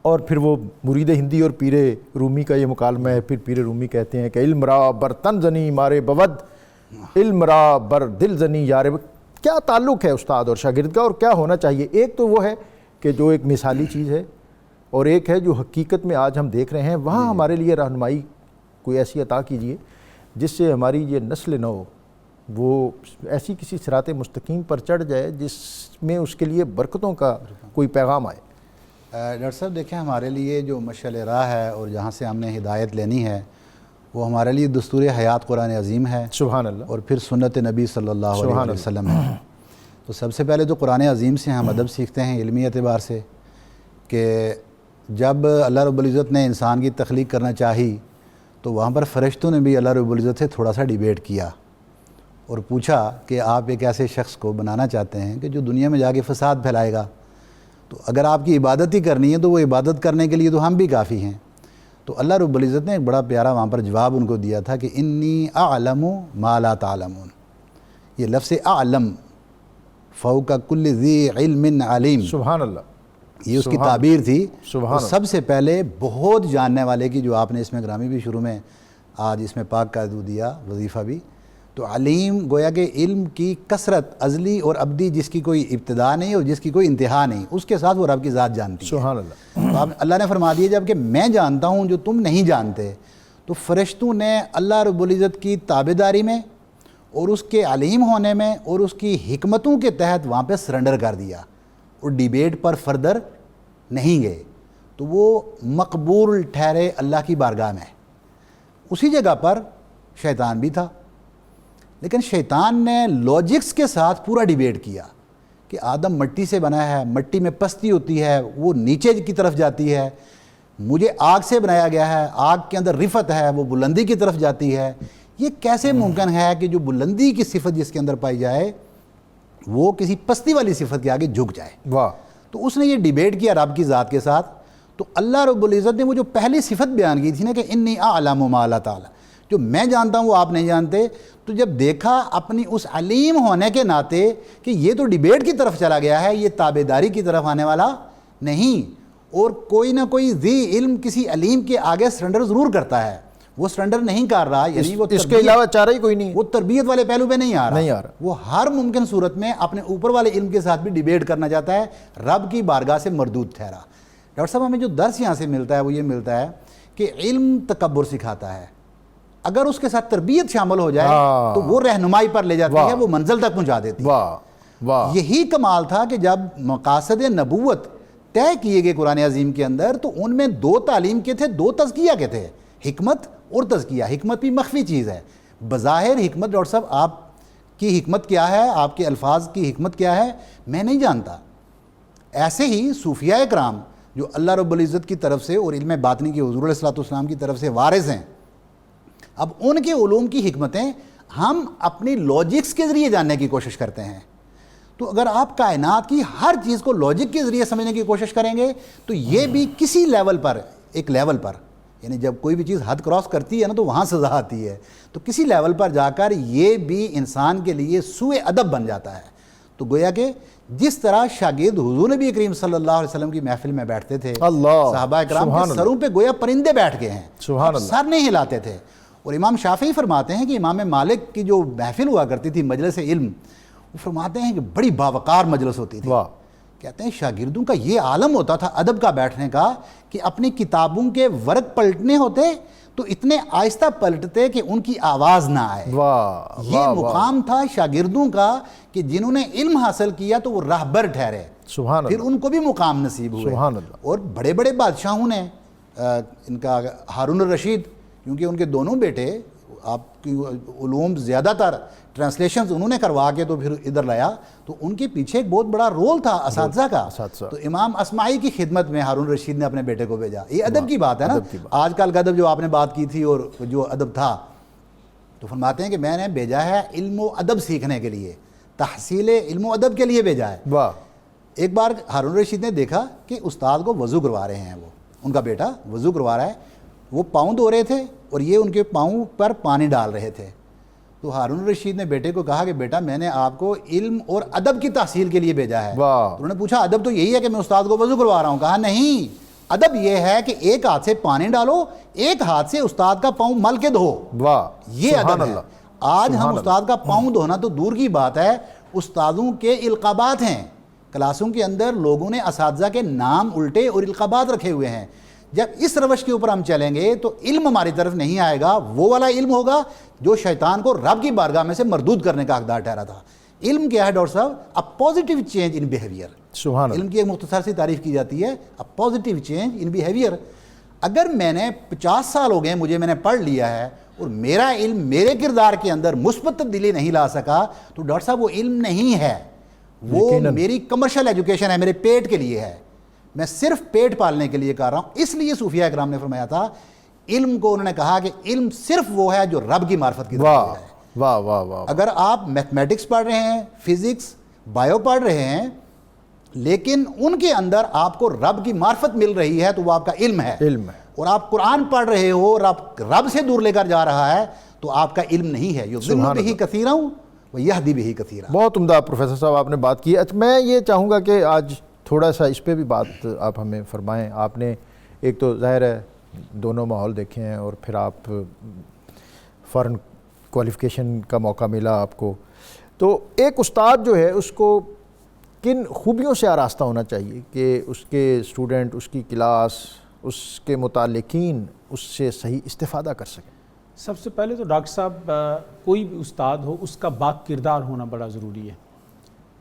اور پھر وہ مرید ہندی اور پیر رومی کا یہ مکالمہ ہے. پھر پیر رومی کہتے ہیں کہ علم را بر تن زنی مارے بود, علم را بر دل زنی یار. کیا تعلق ہے استاد اور شاگرد کا اور کیا ہونا چاہیے؟ ایک تو وہ ہے کہ جو ایک مثالی چیز ہے, اور ایک ہے جو حقیقت میں آج ہم دیکھ رہے ہیں. وہاں ہمارے لیے رہنمائی کوئی ایسی عطا کیجیے جس سے ہماری یہ نسل نو وہ ایسی کسی صراط مستقیم پر چڑھ جائے جس میں اس کے لیے برکتوں کا کوئی پیغام آئے. ڈاکٹر صاحب دیکھیں, ہمارے لیے جو مشعل راہ ہے اور جہاں سے ہم نے ہدایت لینی ہے وہ ہمارے لیے دستور حیات قرآن عظیم ہے, سبحان اللہ, اور پھر سنت نبی صلی اللہ علیہ وسلم ہے. تو سب سے پہلے تو قرآن عظیم سے ہم ادب سیکھتے ہیں علمی اعتبار سے, کہ جب اللہ رب العزت نے انسان کی تخلیق کرنا چاہی تو وہاں پر فرشتوں نے بھی اللہ رب العزت سے تھوڑا سا ڈیبیٹ کیا اور پوچھا کہ آپ ایک ایسے شخص کو بنانا چاہتے ہیں کہ جو دنیا میں جا کے فساد پھیلائے گا, تو اگر آپ کی عبادت ہی کرنی ہے تو وہ عبادت کرنے کے لیے تو ہم بھی کافی ہیں. تو اللہ رب العزت نے ایک بڑا پیارا وہاں پر جواب ان کو دیا تھا کہ انی اعلم ما لا تعلمون. یہ لفظ اعلم فوق کل ذی علم علیم, سبحان اللہ, یہ اس کی تعبیر تھی. سب سے پہلے بہت جاننے والے کی, جو آپ نے اس میں گرامی بھی شروع میں آج اس میں پاک کا دیا وظیفہ بھی, تو علیم گویا کہ علم کی کثرت ازلی اور ابدی, جس کی کوئی ابتدا نہیں اور جس کی کوئی انتہا نہیں, اس کے ساتھ وہ رب کی ذات جانتی ہے. سبحان اللہ. تو اللہ نے فرما دیا جب کہ میں جانتا ہوں جو تم نہیں جانتے. تو فرشتوں نے اللہ رب العزت کی تابعداری میں اور اس کے علیم ہونے میں اور اس کی حکمتوں کے تحت وہاں پہ سرنڈر کر دیا اور ڈیبیٹ پر فردر نہیں گئے، تو وہ مقبول ٹھہرے اللہ کی بارگاہ میں۔ اسی جگہ پر شیطان بھی تھا، لیکن شیطان نے لاجکس کے ساتھ پورا ڈیبیٹ کیا کہ آدم مٹی سے بنا ہے، مٹی میں پستی ہوتی ہے، وہ نیچے کی طرف جاتی ہے، مجھے آگ سے بنایا گیا ہے، آگ کے اندر رفت ہے، وہ بلندی کی طرف جاتی ہے، یہ کیسے ممکن ہے کہ جو بلندی کی صفت جس کے اندر پائی جائے وہ کسی پستی والی صفت کے آگے جھک جائے؟ واہ، تو اس نے یہ ڈیبیٹ کیا رب کی ذات کے ساتھ، تو اللہ رب العزت نے وہ جو پہلی صفت بیان کی تھی نا کہ انی اعلم ما لا تعالی، جو میں جانتا ہوں وہ آپ نہیں جانتے، تو جب دیکھا اپنی اس علیم ہونے کے ناطے کہ یہ تو ڈیبیٹ کی طرف چلا گیا ہے، یہ تابعداری کی طرف آنے والا نہیں، اور کوئی نہ کوئی ذی علم کسی علیم کے آگے سرنڈر ضرور کرتا ہے، وہ سرنڈر نہیں کر رہا، یعنی وہ اس کے علاوہ چارہ ہی کوئی نہیں، وہ تربیت والے پہلو پہ نہیں آ رہا، رہا، وہ ہر ممکن صورت میں اپنے اوپر والے علم کے ساتھ بھی ڈیبیٹ کرنا چاہتا ہے، رب کی بارگاہ سے مردود ٹھہرا۔ ڈاکٹر صاحب ہمیں جو درس یہاں سے ملتا ہے وہ یہ ملتا ہے کہ علم تکبر سکھاتا ہے، اگر اس کے ساتھ تربیت شامل ہو جائے تو وہ رہنمائی پر لے جاتی ہے، وہ منزل تک پہنچا دیتی ہے۔ یہی کمال تھا کہ جب مقاصد نبوت طے کیے گئے قرآن عظیم کے اندر، تو ان میں دو تعلیم کے تھے، دو تزکیہ کے تھے، حکمت اور تزکیہ۔ حکمت بھی مخفی چیز ہے، بظاہر حکمت ڈاکٹر صاحب آپ کی حکمت کیا ہے، آپ کے الفاظ کی حکمت کیا ہے میں نہیں جانتا۔ ایسے ہی صوفیاء کرام جو اللہ رب العزت کی طرف سے اور علم باطنی کے حضور علیہ السلام کی طرف سے وارث ہیں، اب ان کے علوم کی حکمتیں ہم اپنی لاجکس کے ذریعے جاننے کی کوشش کرتے ہیں۔ تو اگر آپ کائنات کی ہر چیز کو لاجک کے ذریعے سمجھنے کی کوشش کریں گے تو یہ بھی کسی لیول پر، ایک لیول پر، یعنی جب کوئی بھی چیز حد کراس کرتی ہے نا تو وہاں سزا آتی ہے، تو کسی لیول پر جا کر یہ بھی انسان کے لیے سوء ادب بن جاتا ہے۔ تو گویا کہ جس طرح شاگرد حضور نبی کریم صلی اللہ علیہ وسلم کی محفل میں بیٹھتے تھے، صحابہ اکرام کے سروں پہ گویا پرندے بیٹھ گئے ہیں، سر نہیں ہلاتے تھے۔ اور امام شافعی فرماتے ہیں کہ امام مالک کی جو محفل ہوا کرتی تھی مجلس علم، وہ فرماتے ہیں کہ بڑی باوقار مجلس ہوتی تھی۔ کہتے ہیں شاگردوں کا یہ عالم ہوتا تھا ادب کا بیٹھنے کا کہ اپنی کتابوں کے ورق پلٹنے ہوتے تو اتنے آہستہ پلٹتے کہ ان کی آواز نہ آئے۔ یہ مقام تھا شاگردوں کا کہ جنہوں نے علم حاصل کیا تو وہ راہبر ٹھہرے، پھر ان کو بھی مقام نصیب ہوئے۔ اور بڑے بڑے بادشاہوں نے، ان کا ہارون الرشید، کیونکہ ان کے دونوں بیٹے، آپ کی علوم زیادہ تر ٹرانسلیشنز انہوں نے کروا کے تو پھر ادھر لایا، تو ان کے پیچھے ایک بہت بڑا رول تھا اساتذہ کا۔ تو امام اسماعی کی خدمت میں ہارون رشید نے اپنے بیٹے کو بھیجا۔ یہ ادب کی بات ہے نا، آج کل کا ادب جو آپ نے بات کی تھی اور جو ادب تھا، تو فرماتے ہیں کہ میں نے بھیجا ہے علم و ادب سیکھنے کے لیے، تحصیل علم و ادب کے لیے بھیجا ہے۔ ایک بار ہارون رشید نے دیکھا کہ استاد کو وضو کروا رہے ہیں، وہ ان کا بیٹا وضو کروا رہا ہے، وہ پاؤں دھو رہے تھے اور یہ ان کے پاؤں پر پانی ڈال رہے تھے۔ تو ہارون رشید نے بیٹے کو کہا کہ بیٹا میں نے آپ کو علم اور ادب کی تحصیل کے لیے بھیجا ہے۔ انہوں نے پوچھا ادب تو یہی ہے کہ میں استاد کو وضو کروا رہا ہوں؟ کہا نہیں، ادب یہ ہے کہ ایک ہاتھ سے پانی ڈالو، ایک ہاتھ سے استاد کا پاؤں مل کے دھو، یہ ادب ہے۔ آج ہم استاد کا پاؤں دھونا تو دور کی بات ہے، استادوں کے القابات ہیں، کلاسوں کے اندر لوگوں نے اساتذہ کے نام الٹے اور القابات رکھے ہوئے ہیں۔ جب اس روش کے اوپر ہم چلیں گے تو علم ہماری طرف نہیں آئے گا، وہ والا علم ہوگا جو شیطان کو رب کی بارگاہ میں سے مردود کرنے کا حقدار ٹھہرا تھا۔ علم کیا ہے ڈاکٹر صاحب؟ A positive change in behaviour. علم کی ایک مختصر سی تعریف کی جاتی ہے، a positive change in behaviour. اگر میں نے 50 سال ہو گئے مجھے، میں نے پڑھ لیا ہے اور میرا علم میرے کردار کے اندر مثبت تبدیلی نہیں لا سکا، تو ڈاکٹر صاحب وہ علم نہیں ہے، وہ میری کمرشل ایجوکیشن ہے، میرے پیٹ کے لیے ہے، میں صرف پیٹ پالنے کے لیے کر رہا ہوں۔ اس لیے صوفیاء کرام نے فرمایا تھا علم کو، انہوں نے کہا کہ علم صرف وہ ہے جو رب کی معرفت کی طرف ہے۔ اگر آپ میتھمیٹکس پڑھ رہے ہیں، فزکس، بایو پڑھ رہے ہیں، لیکن ان کے اندر آپ کو رب کی معرفت مل رہی ہے تو وہ آپ کا علم ہے۔ اور آپ قرآن پڑھ رہے ہو اور آپ رب سے دور لے کر جا رہا ہے تو آپ کا علم نہیں ہے۔ یضل بہ کثیرا ویہدی بہ کثیرا۔ بہت عمدہ پروفیسر صاحب آپ نے بات کی۔ میں یہ چاہوں گا کہ آج تھوڑا سا اس پہ بھی بات آپ ہمیں فرمائیں۔ آپ نے ایک تو ظاہر ہے دونوں ماحول دیکھے ہیں اور پھر آپ فارن کوالیفیکیشن کا موقع ملا آپ کو، تو ایک استاد جو ہے اس کو کن خوبیوں سے آراستہ ہونا چاہیے کہ اس کے اسٹوڈنٹ، اس کی کلاس، اس کے متعلقین اس سے صحیح استفادہ کر سکیں؟ سب سے پہلے تو ڈاکٹر صاحب کوئی بھی استاد ہو اس کا با کردار ہونا بڑا ضروری ہے.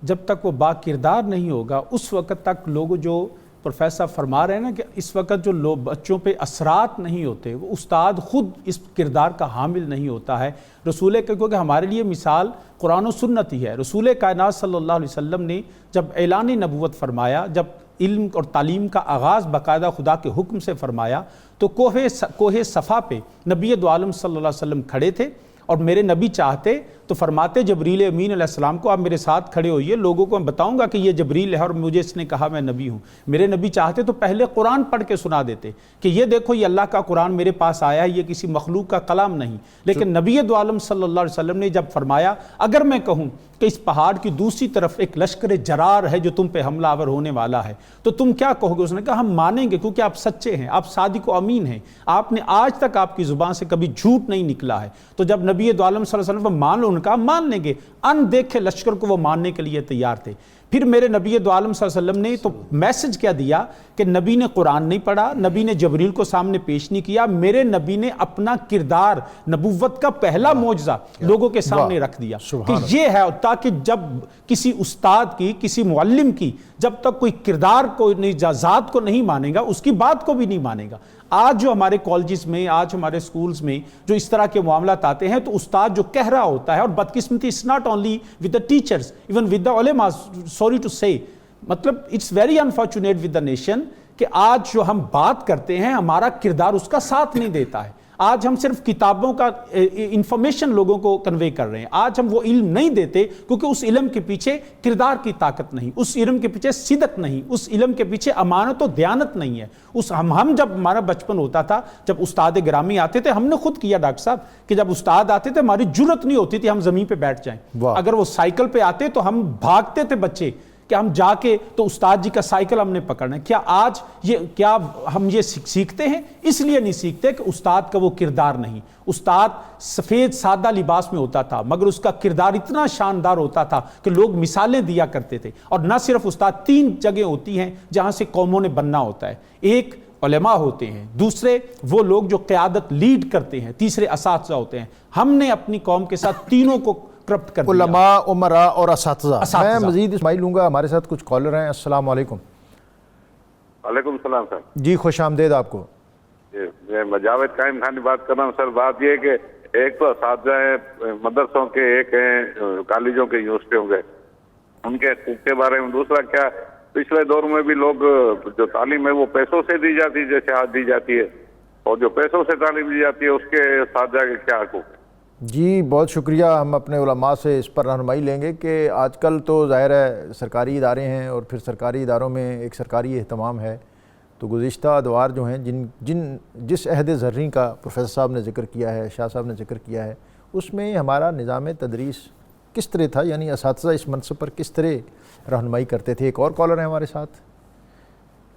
جب تک وہ با کردار نہیں ہوگا اس وقت تک لوگ جو پروفیسر فرما رہے ہیں نا کہ اس وقت جو لوگ بچوں پہ اثرات نہیں ہوتے وہ استاد خود اس کردار کا حامل نہیں ہوتا ہے. رسول کیونکہ ہمارے لیے مثال قرآن و سنت ہی ہے. رسول کائنات صلی اللہ علیہ وسلم نے جب اعلان نبوت فرمایا, جب علم اور تعلیم کا آغاز باقاعدہ خدا کے حکم سے فرمایا تو کوہ صفا پہ نبی دو عالم صلی اللہ علیہ وسلم کھڑے تھے اور میرے نبی چاہتے تو فرماتے جبریل امین علیہ السلام کو آپ میرے ساتھ کھڑے ہوئیے, لوگوں کو میں بتاؤں گا کہ یہ جبریل ہے اور مجھے اس نے کہا میں نبی ہوں. میرے نبی چاہتے تو پہلے قرآن پڑھ کے سنا دیتے کہ یہ دیکھو یہ اللہ کا قرآن میرے پاس آیا ہے, یہ کسی مخلوق کا کلام نہیں. لیکن نبی دو عالم صلی اللہ علیہ وسلم نے جب فرمایا اگر میں کہوں کہ اس پہاڑ کی دوسری طرف ایک لشکر جرار ہے جو تم پہ حملہ آور ہونے والا ہے تو تم کیا کہو گے؟ اس نے کہا ہم مانیں گے کیونکہ آپ سچے ہیں, آپ صادق و امین ہیں, آپ نے آج تک آپ کی زبان سے کبھی جھوٹ نہیں نکلا ہے. تو جب نبی دو عالم صلی اللہ علیہ وسلم مان لو, ان کا مان لیں گے. ان دیکھے لشکر کو وہ ماننے کے لیے تیار تھے. پھر میرے نبی دو عالم صلی اللہ علیہ وسلم نے تو میسج کیا دیا کہ نبی نے قرآن نہیں پڑھا, نبی نے جبریل کو سامنے پیش نہیں کیا, میرے نبی نے اپنا کردار نبوت کا پہلا معجزہ لوگوں کے سامنے رکھ دیا کہ یہ ہے, تاکہ جب کسی استاد کی کسی معلم کی جب تک کوئی کردار کو ذات کو نہیں مانے گا اس کی بات کو بھی نہیں مانے گا. آج جو ہمارے کالجز میں, آج ہمارے سکولز میں جو اس طرح کے معاملات آتے ہیں تو استاد جو کہہ رہا ہوتا ہے, اور بدقسمتی it's not only with the teachers, even with the ulama, sorry to say, مطلب it's very unfortunate with the nation کہ آج جو ہم بات کرتے ہیں ہمارا کردار اس کا ساتھ نہیں دیتا ہے. آج ہم صرف کتابوں کا انفارمیشن لوگوں کو کنوے کر رہے ہیں, آج ہم وہ علم نہیں دیتے کیونکہ اس علم کے پیچھے کردار کی طاقت نہیں, اس علم کے پیچھے صدق نہیں, اس علم کے پیچھے امانت و دیانت نہیں ہے. ہم جب ہمارا بچپن ہوتا تھا, جب استاد گرامی آتے تھے, ہم نے خود کیا ڈاکٹر صاحب کہ جب استاد آتے تھے ہماری جرت نہیں ہوتی تھی ہم زمین پہ بیٹھ جائیں. اگر وہ سائیکل پہ آتے تو ہم بھاگتے تھے بچے کہ ہم جا کے تو استاد جی کا سائیکل ہم نے پکڑنا ہے. کیا آج کیا ہم یہ سیکھتے ہیں؟ اس لیے نہیں سیکھتے کہ استاد کا وہ کردار نہیں. استاد سفید سادہ لباس میں ہوتا تھا مگر اس کا کردار اتنا شاندار ہوتا تھا کہ لوگ مثالیں دیا کرتے تھے. اور نہ صرف استاد, 3 جگہ ہوتی ہیں جہاں سے قوموں نے بننا ہوتا ہے. ایک علماء ہوتے ہیں, دوسرے وہ لوگ جو قیادت لیڈ کرتے ہیں, تیسرے اساتذہ ہوتے ہیں. ہم نے اپنی قوم کے ساتھ تینوں کو کرپٹ کر دیا. علماء, عمراء اور اساتذہ. میں مزید اسماعیل لوں گا, ہمارے ساتھ کچھ کالر ہیں. السلام علیکم. وعلیکم السلام سر. جی خوش آمدید آپ کو. میں جاوید قائم خانی بات کر رہا ہوں. سر بات یہ کہ ایک تو اساتذہ ہیں مدرسوں کے, ایک ہیں کالجوں کے, یونیورسٹیوں کے, ان کے حقوق کے بارے میں. دوسرا کیا پچھلے دور میں بھی لوگ جو تعلیم ہے وہ پیسوں سے دی جاتی ہے جیسے آج دی جاتی ہے, اور جو پیسوں سے تعلیم دی جاتی ہے اس کے اساتذہ کے کیا حقوق ہیں؟ جی بہت شکریہ. ہم اپنے علماء سے اس پر رہنمائی لیں گے کہ آج کل تو ظاہر ہے سرکاری ادارے ہیں اور پھر سرکاری اداروں میں ایک سرکاری اہتمام ہے. تو گزشتہ ادوار جو ہیں جس عہد زرعی کا پروفیسر صاحب نے ذکر کیا ہے, شاہ صاحب نے ذکر کیا ہے, اس میں ہمارا نظام تدریس کس طرح تھا, یعنی اساتذہ اس منصب پر کس طرح رہنمائی کرتے تھے. ایک اور کالر ہیں ہمارے ساتھ,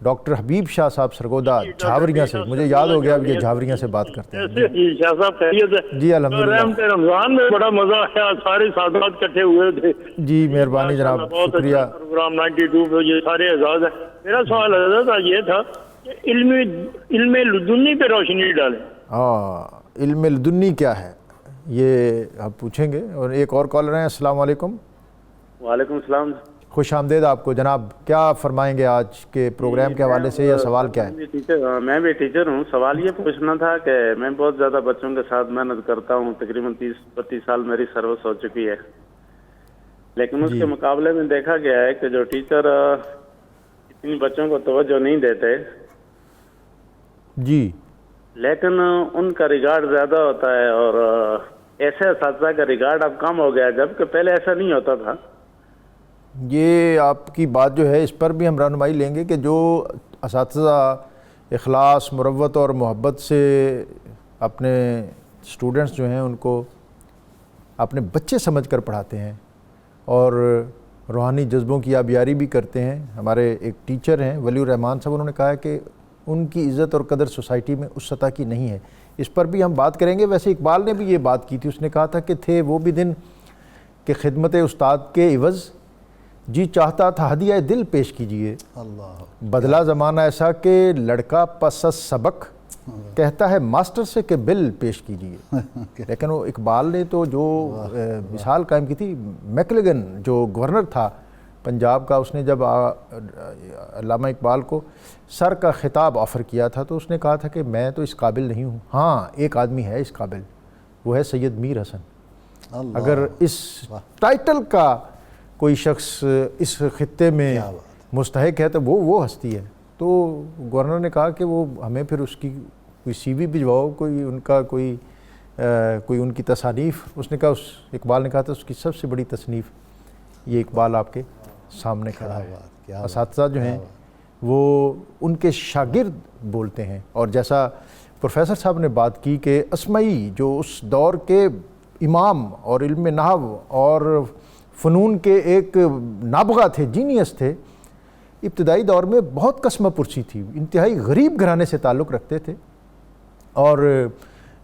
ڈاکٹر حبیب شاہ صاحب سرگودا جھاوریاں سے. مجھے یاد ہو گیا اب یہ جھاوریاں سے بات کرتے ہیں. شاہ صاحب خیریت ہے؟ جی الحمدللہ. رمضان میں بڑا مزہ آیا, سارے سادات اکٹھے ہوئے تھے. جی مہربانی جناب, شکریہ. پروگرام 92 پہ یہ سارے اعزاز ہیں. میرا سوال حضرت یہ تھا کہ علم لدنی پہ روشنی ڈالیں. علم لدنی کیا ہے یہ آپ پوچھیں گے. اور ایک اور کالر ہیں. السلام علیکم. وعلیکم السلام. خوش آمدید آپ کو جناب. کیا فرمائیں گے آج کے پروگرام کے حوالے سے, یا سوال کیا ہے؟ میں بھی ٹیچر ہوں. سوال یہ پوچھنا تھا کہ میں بہت زیادہ بچوں کے ساتھ محنت کرتا ہوں, تقریباً 30-32 سال میری سروس ہو چکی ہے, لیکن اس کے مقابلے میں دیکھا گیا ہے کہ جو ٹیچر اتنی بچوں کو توجہ نہیں دیتے جی, لیکن ان کا ریگارڈ زیادہ ہوتا ہے, اور ایسے اساتذہ کا ریگارڈ اب کم ہو گیا ہے جبکہ پہلے ایسا نہیں ہوتا تھا. یہ آپ کی بات جو ہے اس پر بھی ہم رہنمائی لیں گے کہ جو اساتذہ اخلاص, مروت اور محبت سے اپنے اسٹوڈنٹس جو ہیں ان کو اپنے بچے سمجھ کر پڑھاتے ہیں اور روحانی جذبوں کی آبیاری بھی کرتے ہیں. ہمارے ایک ٹیچر ہیں ولی الرحمان صاحب, انہوں نے کہا ہے کہ ان کی عزت اور قدر سوسائٹی میں اس سطح کی نہیں ہے. اس پر بھی ہم بات کریں گے. ویسے اقبال نے بھی یہ بات کی تھی, اس نے کہا تھا کہ تھے وہ بھی دن کہ خدمت استاد کے عوض جی چاہتا تھا ہدیہ دل پیش کیجئے. اللہ بدلا زمانہ ایسا کہ لڑکا پس از سبق کہتا ہے ماسٹر سے کہ بل پیش کیجیے، لیکن وہ اقبال نے تو جو مثال قائم کی تھی، میکلگن جو گورنر تھا پنجاب کا، اس نے جب علامہ اقبال کو سر کا خطاب آفر کیا تھا تو اس نے کہا تھا کہ میں تو اس قابل نہیں ہوں، ہاں ایک آدمی ہے اس قابل، وہ ہے سید میر حسن۔ اگر اس ٹائٹل کا کوئی شخص اس خطے میں مستحق ہے تو وہ ہستی ہے۔ تو گورنر نے کہا کہ وہ ہمیں پھر اس کی کوئی سی وی بھجواؤ، کوئی ان کا کوئی ان کی تصانیف۔ اس نے کہا، اقبال نے کہا تھا اس کی سب سے بڑی تصنیف یہ اقبال آپ کے سامنے کھڑا ہے۔ اساتذہ جو ہیں وہ ان کے شاگرد بولتے ہیں، اور جیسا پروفیسر صاحب نے بات کی کہ اسمعی جو اس دور کے امام اور علم نحو اور فنون کے ایک نابغہ تھے، جینیس تھے، ابتدائی دور میں بہت قسمہ پرسی تھی، انتہائی غریب گھرانے سے تعلق رکھتے تھے، اور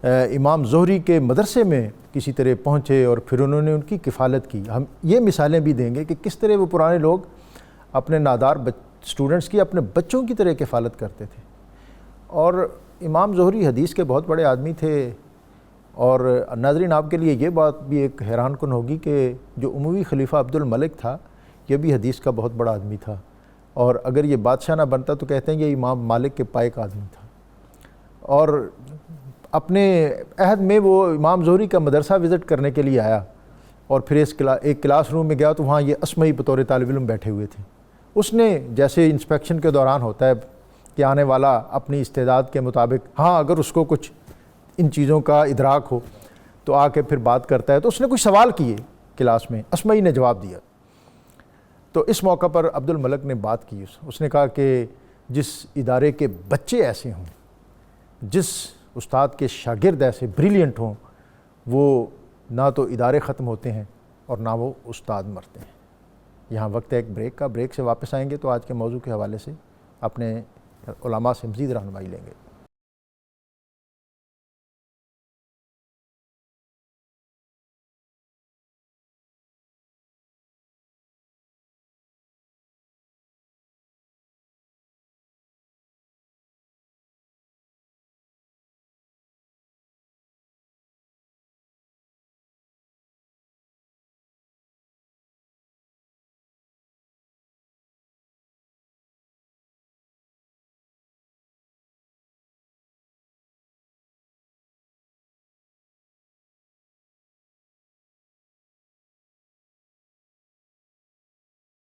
امام زہری کے مدرسے میں کسی طرح پہنچے اور پھر انہوں نے ان کی کفالت کی۔ ہم یہ مثالیں بھی دیں گے کہ کس طرح وہ پرانے لوگ اپنے نادار اسٹوڈنٹس کی اپنے بچوں کی طرح کفالت کرتے تھے۔ اور امام زہری حدیث کے بہت بڑے آدمی تھے، اور ناظرین آپ کے لیے یہ بات بھی ایک حیران کن ہوگی کہ جو اموی خلیفہ عبد الملک تھا یہ بھی حدیث کا بہت بڑا آدمی تھا، اور اگر یہ بادشاہ نہ بنتا تو کہتے ہیں یہ امام مالک کے پائے کا آدمی تھا۔ اور اپنے عہد میں وہ امام زہری کا مدرسہ وزٹ کرنے کے لیے آیا، اور پھر ایک کلاس روم میں گیا تو وہاں یہ اسمعی بطور طالب علم بیٹھے ہوئے تھے۔ اس نے جیسے انسپیکشن کے دوران ہوتا ہے کہ آنے والا اپنی استعداد کے مطابق، ہاں اگر اس کو کچھ ان چیزوں کا ادراک ہو تو آ کے پھر بات کرتا ہے، تو اس نے کچھ سوال کیے کلاس میں، اسمعی نے جواب دیا۔ تو اس موقع پر عبد الملک نے بات کی، اس نے کہا کہ جس ادارے کے بچے ایسے ہوں، جس استاد کے شاگرد ایسے بریلینٹ ہوں، وہ نہ تو ادارے ختم ہوتے ہیں اور نہ وہ استاد مرتے ہیں۔ یہاں وقت ہے ایک بریک کا، بریک سے واپس آئیں گے تو آج کے موضوع کے حوالے سے اپنے علماء سے مزید رہنمائی لیں گے۔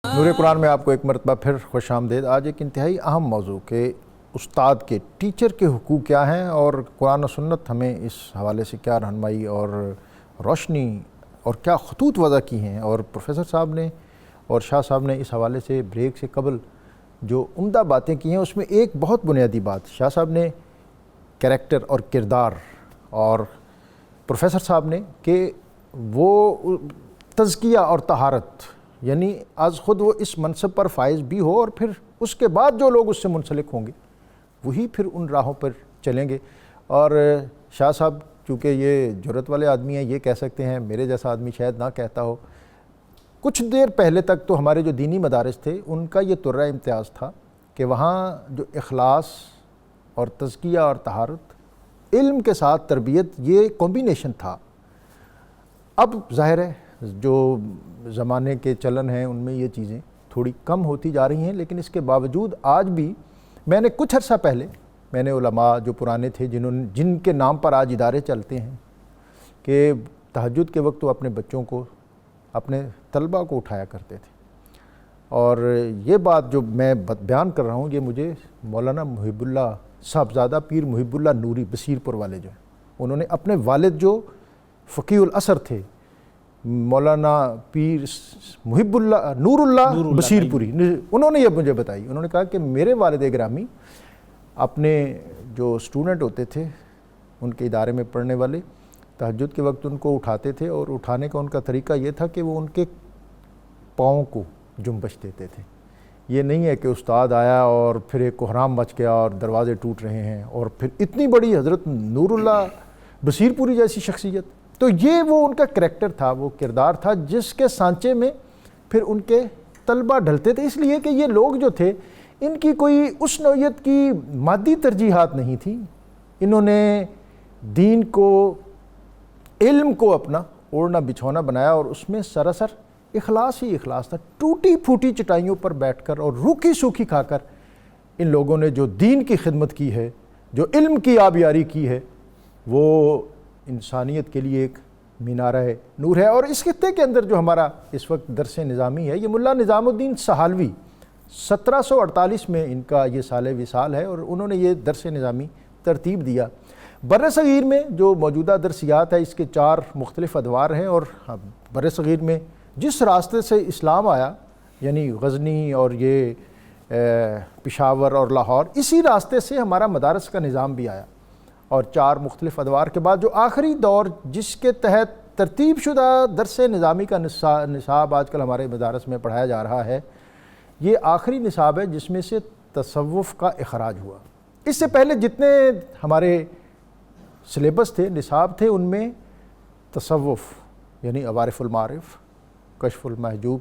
نور قرآن میں آپ کو ایک مرتبہ پھر خوش آمدید۔ آج ایک انتہائی اہم موضوع کہ استاد کے، ٹیچر کے حقوق کیا ہیں، اور قرآن و سنت ہمیں اس حوالے سے کیا رہنمائی اور روشنی اور کیا خطوط وضع کی ہیں، اور پروفیسر صاحب نے اور شاہ صاحب نے اس حوالے سے بریک سے قبل جو عمدہ باتیں کی ہیں، اس میں ایک بہت بنیادی بات شاہ صاحب نے کریکٹر اور کردار، اور پروفیسر صاحب نے کہ وہ تزکیہ اور طہارت، یعنی از خود وہ اس منصب پر فائز بھی ہو، اور پھر اس کے بعد جو لوگ اس سے منسلک ہوں گے وہی پھر ان راہوں پر چلیں گے۔ اور شاہ صاحب چونکہ یہ جرأت والے آدمی ہیں، یہ کہہ سکتے ہیں، میرے جیسا آدمی شاید نہ کہتا ہو، کچھ دیر پہلے تک تو ہمارے جو دینی مدارس تھے ان کا یہ طرہ امتیاز تھا کہ وہاں جو اخلاص اور تزکیہ اور طہارت، علم کے ساتھ تربیت، یہ کمبینیشن تھا۔ اب ظاہر ہے جو زمانے کے چلن ہیں ان میں یہ چیزیں تھوڑی کم ہوتی جا رہی ہیں، لیکن اس کے باوجود آج بھی میں نے کچھ عرصہ پہلے میں نے علماء جو پرانے تھے جن کے نام پر آج ادارے چلتے ہیں کہ تہجد کے وقت وہ اپنے بچوں کو، اپنے طلباء کو اٹھایا کرتے تھے۔ اور یہ بات جو میں بیان کر رہا ہوں یہ مجھے مولانا محب اللہ صاحبزادہ پیر محب اللہ نوری بصیر پور والے جو ہیں، انہوں نے اپنے والد جو فقیہ العصر تھے مولانا پیر محب اللہ نور اللہ بصیر پوری، انہوں نے یہ مجھے بتائی۔ انہوں نے کہا کہ میرے والد گرامی اپنے جو اسٹوڈنٹ ہوتے تھے ان کے ادارے میں پڑھنے والے، تہجد کے وقت ان کو اٹھاتے تھے، اور اٹھانے کا ان کا طریقہ یہ تھا کہ وہ ان کے پاؤں کو جنبش دیتے تھے۔ یہ نہیں ہے کہ استاد آیا اور پھر ایک کوہرام مچ گیا اور دروازے ٹوٹ رہے ہیں، اور پھر اتنی بڑی حضرت نور اللہ بصیر پوری جیسی شخصیت۔ تو یہ وہ ان کا کریکٹر تھا، وہ کردار تھا جس کے سانچے میں پھر ان کے طلبہ ڈھلتے تھے، اس لیے کہ یہ لوگ جو تھے ان کی کوئی اس نوعیت کی مادی ترجیحات نہیں تھیں، انہوں نے دین کو، علم کو اپنا اوڑھنا بچھونا بنایا، اور اس میں سراسر اخلاص ہی اخلاص تھا۔ ٹوٹی پھوٹی چٹائیوں پر بیٹھ کر اور روکھی سوکھی کھا کر ان لوگوں نے جو دین کی خدمت کی ہے، جو علم کی آبیاری کی ہے، وہ انسانیت کے لیے ایک مینارہ نور ہے۔ اور اس خطے کے اندر جو ہمارا اس وقت درس نظامی ہے، یہ ملا نظام الدین سہالوی 1748 میں ان کا یہ سال وصال ہے، اور انہوں نے یہ درس نظامی ترتیب دیا۔ بر صغیر میں جو موجودہ درسیات ہے، اس کے 4 مختلف ادوار ہیں، اور بر صغیر میں جس راستے سے اسلام آیا، یعنی غزنی اور یہ پشاور اور لاہور، اسی راستے سے ہمارا مدارس کا نظام بھی آیا، اور 4 مختلف ادوار کے بعد جو آخری دور جس کے تحت ترتیب شدہ درس نظامی کا نصاب آج کل ہمارے مدارس میں پڑھایا جا رہا ہے، یہ آخری نصاب ہے جس میں سے تصوف کا اخراج ہوا۔ اس سے پہلے جتنے ہمارے سلیبس تھے، نصاب تھے، ان میں تصوف یعنی عوارف المعارف، کشف المحجوب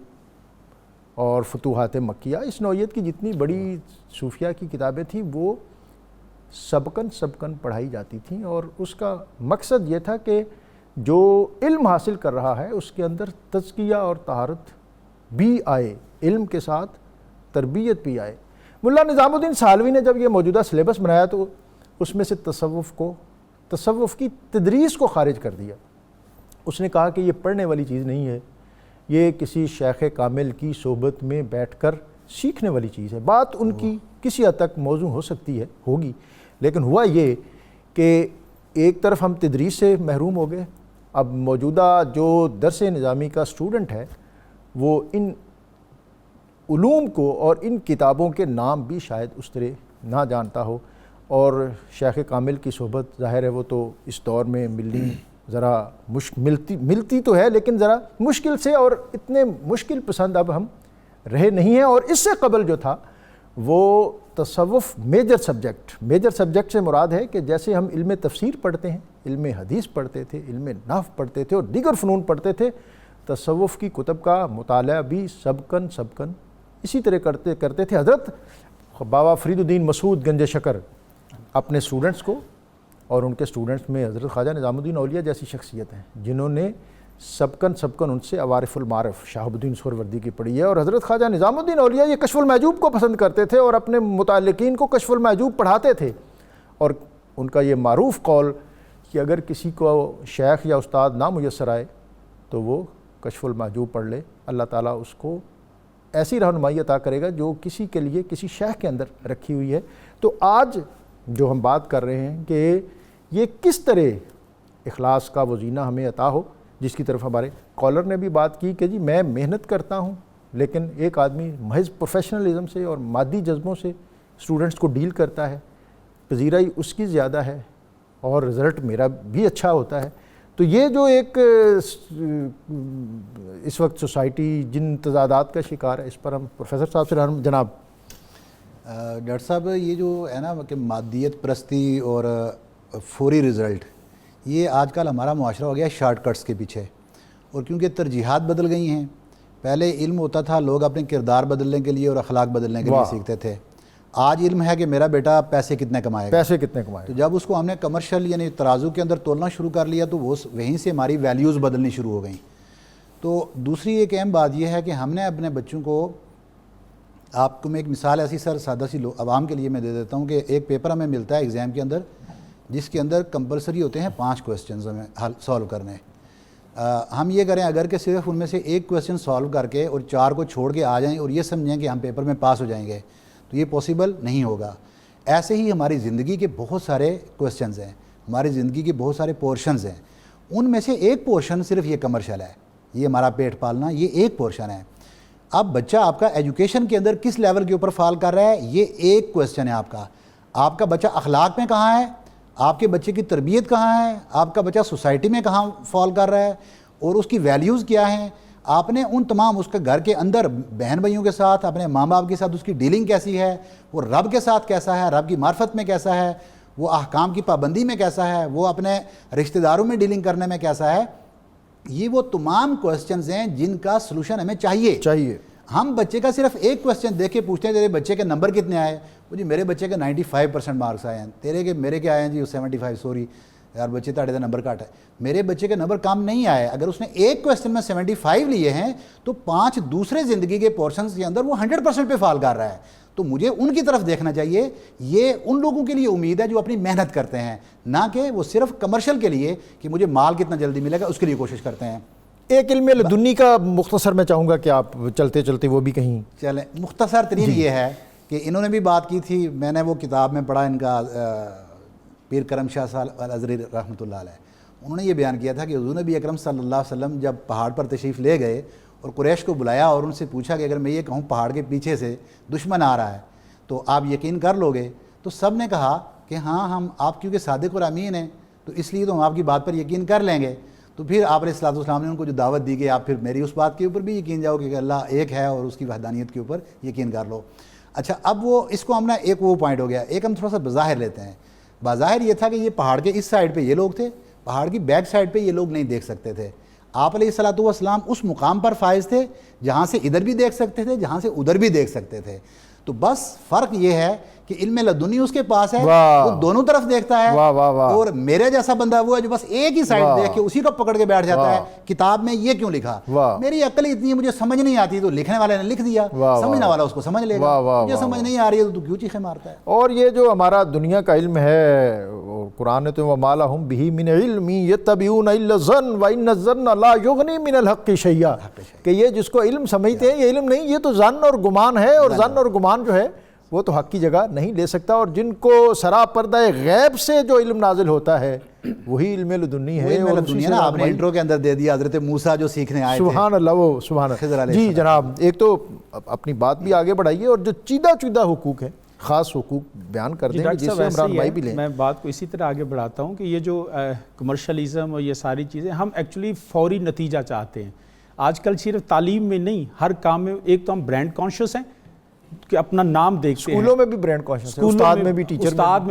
اور فتوحات مکیہ، اس نوعیت کی جتنی بڑی صوفیہ کی کتابیں تھیں وہ سبکن پڑھائی جاتی تھیں، اور اس کا مقصد یہ تھا کہ جو علم حاصل کر رہا ہے اس کے اندر تزکیہ اور طہارت بھی آئے، علم کے ساتھ تربیت بھی آئے۔ ملا نظام الدین سہالوی نے جب یہ موجودہ سلیبس بنایا تو اس میں سے تصوف کی تدریس کو خارج کر دیا۔ اس نے کہا کہ یہ پڑھنے والی چیز نہیں ہے، یہ کسی شیخ کامل کی صحبت میں بیٹھ کر سیکھنے والی چیز ہے۔ بات ان کی کسی حد تک موزوں ہو سکتی ہے، ہوگی، لیکن ہوا یہ کہ ایک طرف ہم تدریس سے محروم ہو گئے، اب موجودہ جو درس نظامی کا اسٹوڈنٹ ہے وہ ان علوم کو اور ان کتابوں کے نام بھی شاید اس طرح نہ جانتا ہو، اور شیخ کامل کی صحبت ظاہر ہے وہ تو اس دور میں ملنی ذرا ملتی تو ہے، لیکن ذرا مشکل سے، اور اتنے مشکل پسند اب ہم رہے نہیں ہیں۔ اور اس سے قبل جو تھا وہ تصوف میجر سبجیکٹ سے مراد ہے کہ جیسے ہم علم تفسیر پڑھتے ہیں، علم حدیث پڑھتے تھے، علم نحو پڑھتے تھے اور دیگر فنون پڑھتے تھے، تصوف کی کتب کا مطالعہ بھی سبکن اسی طرح کرتے تھے۔ حضرت بابا فرید الدین مسعود گنج شکر اپنے اسٹوڈنٹس کو، اور ان کے اسٹوڈنٹس میں حضرت خواجہ نظام الدین اولیاء جیسی شخصیت ہیں جنہوں نے سبکن ان سے عوارف المعارف شہاب الدین سہروردی کی پڑھی ہے، اور حضرت خواجہ نظام الدین اولیاء یہ کشف المحجوب کو پسند کرتے تھے اور اپنے متعلقین کو کشف المحجوب پڑھاتے تھے، اور ان کا یہ معروف قول کہ اگر کسی کو شیخ یا استاد نہ میسر آئے تو وہ کشف المحجوب پڑھ لے، اللہ تعالیٰ اس کو ایسی رہنمائی عطا کرے گا جو کسی کے لیے کسی شیخ کے اندر رکھی ہوئی ہے۔ تو آج جو ہم بات کر رہے ہیں کہ یہ کس طرح اخلاص کا وہ زینہ ہمیں عطا ہو، جس کی طرف ہمارے کالر نے بھی بات کی کہ جی میں محنت کرتا ہوں، لیکن ایک آدمی محض پروفیشنلزم سے اور مادی جذبوں سے اسٹوڈنٹس کو ڈیل کرتا ہے، پذیرائی اس کی زیادہ ہے اور رزلٹ میرا بھی اچھا ہوتا ہے۔ تو یہ جو ایک اس وقت سوسائٹی جن تضادات کا شکار ہے، اس پر ہم پروفیسر صاحب سے جناب۔ ڈاکٹر صاحب یہ جو ہے نا کہ مادیت پرستی اور فوری رزلٹ، یہ آج کل ہمارا معاشرہ ہو گیا شارٹ کٹس کے پیچھے، اور کیونکہ ترجیحات بدل گئی ہیں، پہلے علم ہوتا تھا لوگ اپنے کردار بدلنے کے لیے اور اخلاق بدلنے کے لیے سیکھتے تھے، آج علم ہے کہ میرا بیٹا پیسے کتنے کمائے گا، تو جب اس کو ہم نے کمرشل یعنی ترازو کے اندر تولنا شروع کر لیا تو وہ وہیں سے ہماری ویلیوز بدلنی شروع ہو گئیں۔ تو دوسری ایک اہم بات یہ ہے کہ ہم نے اپنے بچوں کو، آپ کو میں ایک مثال ایسی سادہ سی عوام کے لیے میں دے دیتا ہوں کہ ایک پیپر ہمیں ملتا ہے ایگزام کے اندر جس کے اندر کمپلسری ہوتے ہیں 5 کویسچنز ہمیں سالو کرنے، ہم یہ کریں اگر کہ صرف ان میں سے ایک کویسچن سالو کر کے اور 4 کو چھوڑ کے آ جائیں اور یہ سمجھیں کہ ہم پیپر میں پاس ہو جائیں گے تو یہ پاسبل نہیں ہوگا۔ ایسے ہی ہماری زندگی کے بہت سارے کویسچنز ہیں، ہماری زندگی کے بہت سارے پورشنز ہیں، ان میں سے ایک پورشن صرف یہ کمرشل ہے، یہ ہمارا پیٹ پالنا، یہ ایک پورشن ہے۔ اب بچہ آپ کا ایجوکیشن کے اندر کس لیول کے اوپر فال کر رہا ہے، یہ ایک کویسچن ہے آپ کا بچہ اخلاق میں کہاں ہے، آپ کے بچے کی تربیت کہاں ہے، آپ کا بچہ سوسائٹی میں کہاں فال کر رہا ہے اور اس کی ویلیوز کیا ہیں، آپ نے ان تمام اس کے گھر کے اندر بہن بھائیوں کے ساتھ، اپنے ماں باپ کے ساتھ اس کی ڈیلنگ کیسی ہے، وہ رب کے ساتھ کیسا ہے، رب کی معرفت میں کیسا ہے، وہ احکام کی پابندی میں کیسا ہے، وہ اپنے رشتہ داروں میں ڈیلنگ کرنے میں کیسا ہے، یہ وہ تمام کویسچنز ہیں جن کا سلوشن ہمیں چاہیے۔ ہم بچے کا صرف ایک کوسچن دیکھ کے پوچھتے ہیں تیرے بچے کے نمبر کتنے آئے, وہ جی میرے بچے کے 95% مارکس آئے ہیں, تیرے کے میرے کے آئے ہیں جی 75, سوری یار بچے تاڑے دا نمبر کٹ ہے, میرے بچے کے نمبر کم نہیں آئے. اگر اس نے ایک کوسچن میں 75 لیے ہیں تو 5 دوسرے زندگی کے پورشنز کے اندر وہ 100% پہ فال کر رہا ہے. تو مجھے ان کی طرف دیکھنا چاہیے, یہ ان لوگوں کے لیے امید ہے جو اپنی محنت کرتے ہیں, نہ کہ وہ صرف کمرشل کے لیے کہ مجھے مال کتنا جلدی ملے گا اس کے لیے کوشش کرتے ہیں. ایک علم لدنی کا مختصر میں چاہوں گا کہ آپ چلتے چلتے وہ بھی کہیں چلیں. مختصر ترین یہ ہے کہ انہوں نے بھی بات کی تھی, میں نے وہ کتاب میں پڑھا ان کا پیر کرم شاہ صاحب الازہری رحمۃ اللہ علیہ, انہوں نے یہ بیان کیا تھا کہ حضور نبی اکرم صلی اللہ علیہ وسلم جب پہاڑ پر تشریف لے گئے اور قریش کو بلایا اور ان سے پوچھا کہ اگر میں یہ کہوں پہاڑ کے پیچھے سے دشمن آ رہا ہے تو آپ یقین کر لو گے, تو سب نے کہا کہ ہاں ہم آپ کیونکہ صادق اور امین ہیں تو اس لیے تو ہم آپ کی بات پر یقین کر لیں گے. تو پھر آپ علیہ الصلوۃ والسلام نے ان کو جو دعوت دی کہ آپ پھر میری اس بات کے اوپر بھی یقین جاؤ کہ اللہ ایک ہے اور اس کی وحدانیت کے اوپر یقین کر لو. اچھا اب وہ اس کو ہم نے ایک وہ پوائنٹ ہو گیا, ایک ہم تھوڑا سا بظاہر لیتے ہیں. بظاہر یہ تھا کہ یہ پہاڑ کے اس سائڈ پہ یہ لوگ تھے, پہاڑ کی بیک سائڈ پہ یہ لوگ نہیں دیکھ سکتے تھے. آپ علیہ الصلوۃ والسلام اس مقام پر فائز تھے جہاں سے ادھر بھی دیکھ سکتے تھے, جہاں سے ادھر بھی دیکھ سکتے تھے. تو بس فرق یہ ہے کہ علم لدنی اس کے پاس ہے, وہ دونوں طرف دیکھتا ہے, اور میرے جیسا بندہ وہ ہے جو بس ایک ہی سائڈ دیکھ کے اسی کو پکڑ کے بیٹھ جاتا ہے کتاب میں یہ کیوں لکھا, میری عقل اتنی ہے مجھے سمجھ نہیں آتی تو لکھنے والے نے لکھ دیا, سمجھنے والا اس کو سمجھ لے گا, مجھے سمجھ نہیں آ رہی ہے تو کیوں چیخیں مارتا ہے. اور یہ جو ہمارا دنیا کا علم ہے, قرآن نے تو وَمَا لَهُم بِهِ مِنْ عِلْمٍ يَتَّبِعُونَ إِلَّا الظَّنَّ وَإِنَّ الظَّنَّ لَا يُغْنِي مِنَ الْحَقِّ شَيْئًا, کہ یہ جس کو علم سمجھتے ہیں یہ علم نہیں, یہ تو ظن اور گمان ہے, اور ظن اور گمان جو ہے وہ تو حق کی جگہ نہیں لے سکتا. اور جن کو سراپردہ غیب سے جو علم نازل ہوتا ہے وہی علم لدنی ہے. اور اسی نا آپ نے انٹرو کے اندر دے دیا حضرت موسیٰ جو سیکھنے آئے تھے. سبحان اللہ, وہ سبحان اللہ. جی جناب, ایک تو اپنی بات بھی آگے بڑھائیے اور جو چیدہ حقوق ہیں, خاص حقوق بیان کر دیں جس سے ہم رہنمائی بھی لیں. میں بات کو اسی طرح آگے بڑھاتا ہوں کہ یہ جو کمرشلزم اور یہ ساری چیزیں ہم ایکچولی فوری نتیجہ چاہتے ہیں. آج کل صرف تعلیم میں نہیں, ہر کام میں ایک تو ہم برانڈ کانشیس ہیں کہ اپنا نام دیکھتے ہیں, اسکولوں میں بھی برانڈ کانشیس ہے, استاد میں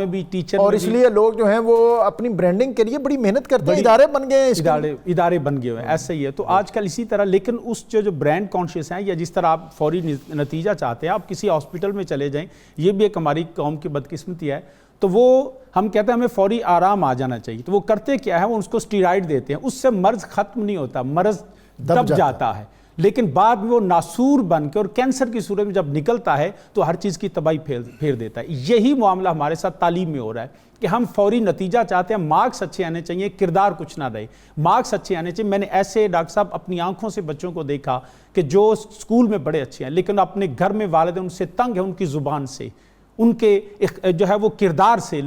بھی ٹیچر, اور اس لیے لوگ جو ہیں وہ اپنی برانڈنگ کے لیے بڑی محنت کرتے ہیں, ادارے بن گئے ہیں, ادارے بن گئے ہیں, ایسا ہی ہے. تو آج کل اسی طرح, لیکن اس جو برانڈ کانشیس ہیں یا جس طرح آپ فوری نتیجہ چاہتے ہیں, آپ کسی ہاسپٹل میں چلے جائیں, یہ بھی ایک ہماری قوم کی بدقسمتی ہے. تو وہ ہم کہتے ہیں ہمیں فوری آرام آ جانا چاہیے, تو وہ کرتے کیا ہے, وہ اس کو اسٹیرائڈ دیتے ہیں, اس سے مرض ختم نہیں ہوتا, مرض دب جاتا ہے, لیکن بعد میں وہ ناسور بن کے اور کینسر کی صورت میں جب نکلتا ہے تو ہر چیز کی تباہی پھیر دیتا ہے. یہی معاملہ ہمارے ساتھ تعلیم میں ہو رہا ہے کہ ہم فوری نتیجہ چاہتے ہیں, مارکس اچھے آنے چاہیے, کردار کچھ نہ رہے, مارکس اچھے آنے چاہیے. میں نے ایسے ڈاکٹر صاحب اپنی آنکھوں سے بچوں کو دیکھا کہ جو اسکول میں بڑے اچھے ہیں لیکن اپنے گھر میں والدین ان سے تنگ ہیں, ان کی زبان سے, ان کے جو ہے وہ کردار سے,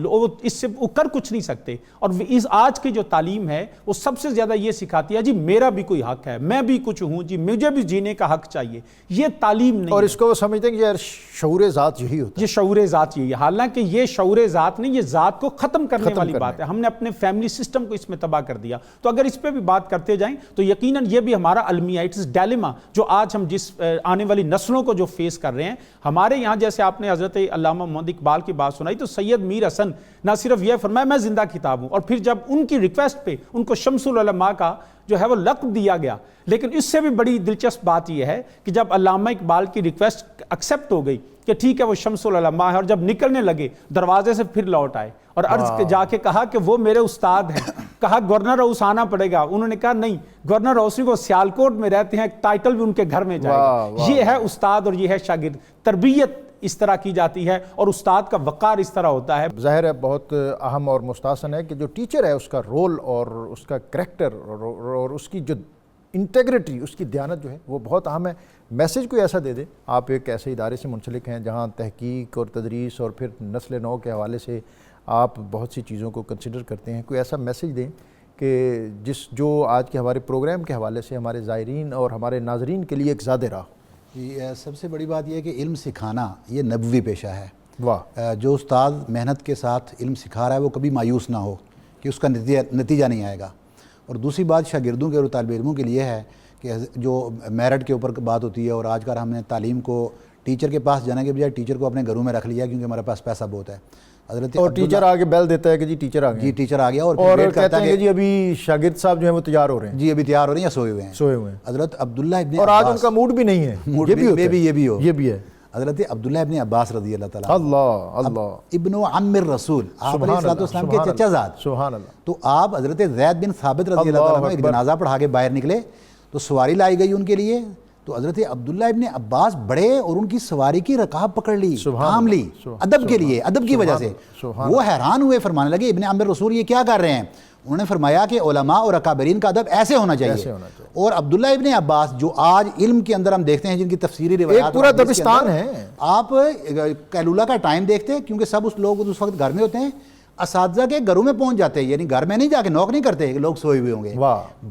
اس سے وہ کر کچھ نہیں سکتے. اور اس آج کی جو تعلیم ہے وہ سب سے زیادہ یہ سکھاتی ہے جی میرا بھی کوئی حق ہے, میں بھی کچھ ہوں, جی مجھے بھی جینے کا حق چاہیے. یہ تعلیم نہیں, اور اس کو وہ سمجھتے ہیں کہ یار شعور ذات یہی ہوتا ہے, یہ شعور ذات یہی ہے. حالانکہ یہ شعور ذات نہیں, یہ ذات کو ختم کرنے والی بات ہے. ہم نے اپنے فیملی سسٹم کو اس میں تباہ کر دیا. تو اگر اس پہ بھی بات کرتے جائیں تو یقیناً یہ بھی ہمارا المیائٹس ڈیلیما جو آج ہم جس آنے والی نسلوں کو جو فیس کر رہے ہیں. ہمارے یہاں جیسے آپ نے حضرت علامہ محمد اقبال کی بات سنائی تو سید میر حسن نہ صرف یہ فرمایا میں زندہ کتاب ہوں, اور پھر جب ان کی ریکویسٹ پہ ان کو شمس العلماء کا جو ہے وہ لقب دیا گیا. لیکن اس سے بھی بڑی دلچسپ بات یہ ہے کہ جب علامہ اقبال کی ریکویسٹ ایکسیپٹ ہو گئی کہ ٹھیک ہے وہ شمس العلماء ہے, اور جب نکلنے لگے دروازے سے پھر لوٹ آئے اور عرض جا کے کہا کہ وہ میرے استاد ہیں. کہا گورنر ہاؤس آنا پڑے گا, انہوں نے کہا نہیں, گورنر ہاؤس وہ سیالکوٹ میں رہتے ہیں, ٹائٹل بھی ان کے گھر میں جائے گا. یہ ہے استاد اور یہ ہے شاگرد. تربیت اس طرح کی جاتی ہے اور استاد کا وقار اس طرح ہوتا ہے. ظاہر ہے بہت اہم اور مستحسن ہے کہ جو ٹیچر ہے اس کا رول اور اس کا کریکٹر اور اس کی جو انٹیگریٹی, اس کی دیانت جو ہے وہ بہت اہم ہے. میسیج کوئی ایسا دے دیں, آپ ایک ایسے ادارے سے منسلک ہیں جہاں تحقیق اور تدریس اور پھر نسل نو کے حوالے سے آپ بہت سی چیزوں کو کنسیڈر کرتے ہیں, کوئی ایسا میسیج دیں کہ جو آج کے ہمارے پروگرام کے حوالے سے ہمارے زائرین اور ہمارے ناظرین کے لیے ایک زیادہ راہ. سب سے بڑی بات یہ ہے کہ علم سکھانا یہ نبوی پیشہ ہے. واہ. جو استاد محنت کے ساتھ علم سکھا رہا ہے وہ کبھی مایوس نہ ہو کہ اس کا نتیجہ نہیں آئے گا. اور دوسری بات شاگردوں کے اور طالب علموں کے لیے ہے کہ جو میرٹ کے اوپر بات ہوتی ہے, اور آج کل ہم نے تعلیم کو ٹیچر کے پاس جانے کے بجائے ٹیچر کو اپنے گھروں میں رکھ لیا کیونکہ ہمارے پاس پیسہ بہت ہے. حضرت اور ٹیچر آگے بیل دیتا ہے کہ جی ٹیچر آ گئے جی ٹیچر آ گیا اور اور ویٹ کہتے کرتا ہیں ہے کہ جی ابھی شاگرد صاحب جو ہیں وہ تیار ہو رہے ہیں، جی ابھی تیار ہو رہے ہیں یا سوئے ہوئے ہیں. سوئے ہوئے ہیں، حضرت عبداللہ ابن اور آج عباس ان کا موڈ بھی نہیں ہے، موڈ یہ بھی ہوتا ہے، یہ بھی ہو یہ بھی ہے. حضرت عبداللہ ابن عباس رضی اللہ تعالیٰ اللہ اللہ ابن عم الرسول، آپ علیہ الصلوۃ والسلام کے چچا زاد. سبحان اللہ. تو آپ حضرت زید بن ثابت رضی اللہ تعالیٰ عنہ ایک جنازہ پڑھا کے باہر نکلے تو سواری لائی گئی ان کے لیے. تو حضرت عبداللہ ابن عباس بڑے اور ان کی سواری کی رکاب پکڑ لی، تھام لی ادب کے لیے، ادب کی وجہ سے. وہ حیران ہوئے، فرمانے لگے ابن عم الرسول یہ کیا کر رہے ہیں؟ انہوں نے فرمایا کہ علماء اور اکابرین کا ادب ایسے ہونا چاہیے. اور عبداللہ ابن عباس جو آج علم کے اندر ہم دیکھتے ہیں جن کی تفسیری روایات ایک پورا دبستان ہے. آپ کیلولہ کا ٹائم دیکھتے کیونکہ سب اس لوگ اس وقت گھر میں ہوتے ہیں، اساتذہ کے گھروں میں پہنچ جاتے ہیں، یعنی گھر میں نہیں جا کے نوک نہیں کرتے کہ لوگ سوئے ہوئے ہوں گے.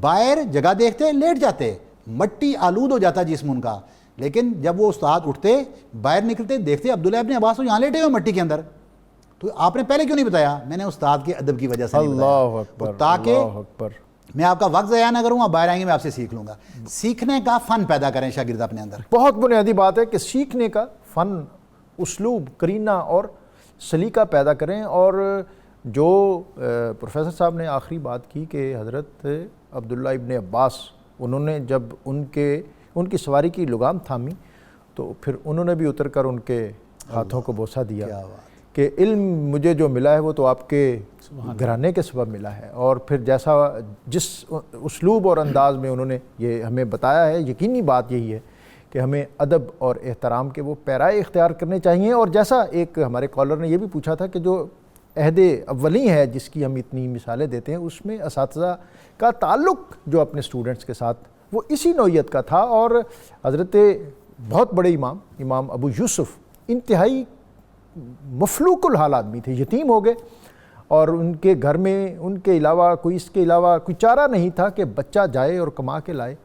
باہر جگہ دیکھتے لیٹ جاتے، مٹی آلود ہو جاتا جسم ان کا. لیکن جب وہ استاد اٹھتے باہر نکلتے دیکھتے عبداللہ ابن عباس تو یہاں لیٹے ہوئے مٹی کے اندر. تو آپ نے پہلے کیوں نہیں بتایا؟ میں نے استاد کے ادب کی وجہ سے نہیں بتایا. اللہ اکبر، تاکہ اللہ اکبر. میں آپ کا وقت ضائع نہ کروں، آپ باہر آئیں گے میں آپ سے سیکھ لوں گا. سیکھنے کا فن پیدا کریں شاگرد اپنے اندر. بہت بنیادی بات ہے کہ سیکھنے کا فن، اسلوب، کرینہ اور سلیقہ پیدا کریں. اور جو پروفیسر صاحب نے آخری بات کی کہ حضرت عبداللہ ابن عباس، انہوں نے جب ان کی سواری کی لگام تھامی تو پھر انہوں نے بھی اتر کر ان کے ہاتھوں کو بوسہ دیا کہ علم مجھے جو ملا ہے وہ تو آپ کے گھرانے کے سبب ملا ہے. اور پھر جس اسلوب اور انداز میں انہوں نے یہ ہمیں بتایا ہے، یقینی بات یہی ہے کہ ہمیں ادب اور احترام کے وہ پیرائے اختیار کرنے چاہیے. اور جیسا ایک ہمارے کالر نے یہ بھی پوچھا تھا کہ جو عہد اولی ہے جس کی ہم اتنی مثالیں دیتے ہیں، اس میں اساتذہ کا تعلق جو اپنے اسٹوڈنٹس کے ساتھ وہ اسی نوعیت کا تھا. اور حضرت بہت بڑے امام ابو یوسف انتہائی مفلوق الحال آدمی تھے، یتیم ہو گئے اور ان کے گھر میں ان کے علاوہ اس کے علاوہ کوئی چارہ نہیں تھا کہ بچہ جائے اور کما کے لائے.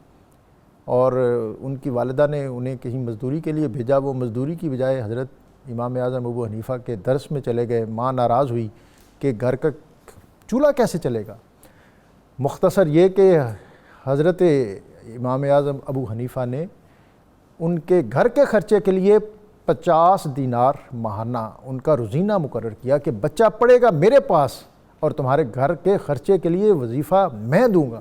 اور ان کی والدہ نے انہیں کہیں مزدوری کے لیے بھیجا، وہ مزدوری کی بجائے حضرت امام اعظم ابو حنیفہ کے درس میں چلے گئے. ماں ناراض ہوئی کہ گھر کا چولہا کیسے چلے گا. مختصر یہ کہ حضرت امام اعظم ابو حنیفہ نے ان کے گھر کے خرچے کے لیے 50 دینار ماہانہ ان کا روزینہ مقرر کیا کہ بچہ پڑھے گا میرے پاس اور تمہارے گھر کے خرچے کے لیے وظیفہ میں دوں گا.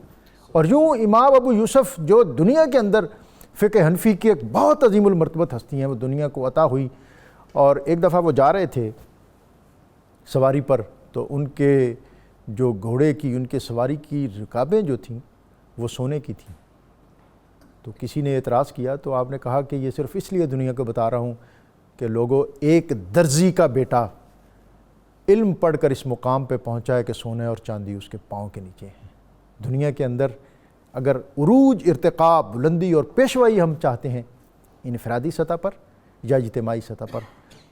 اور یوں امام ابو یوسف جو دنیا کے اندر فقہ حنفی کی ایک بہت عظیم المرتبت ہستی ہیں، وہ دنیا کو عطا ہوئی. اور ایک دفعہ وہ جا رہے تھے سواری پر تو ان کے جو گھوڑے کی ان کے سواری کی رکابیں جو تھیں وہ سونے کی تھیں. تو کسی نے اعتراض کیا تو آپ نے کہا کہ یہ صرف اس لیے دنیا کو بتا رہا ہوں کہ لوگوں، ایک درزی کا بیٹا علم پڑھ کر اس مقام پہ پہنچا ہے کہ سونے اور چاندی اس کے پاؤں کے نیچے ہیں. دنیا کے اندر اگر عروج، ارتقاء، بلندی اور پیشوائی ہم چاہتے ہیں انفرادی سطح پر یا اجتماعی سطح پر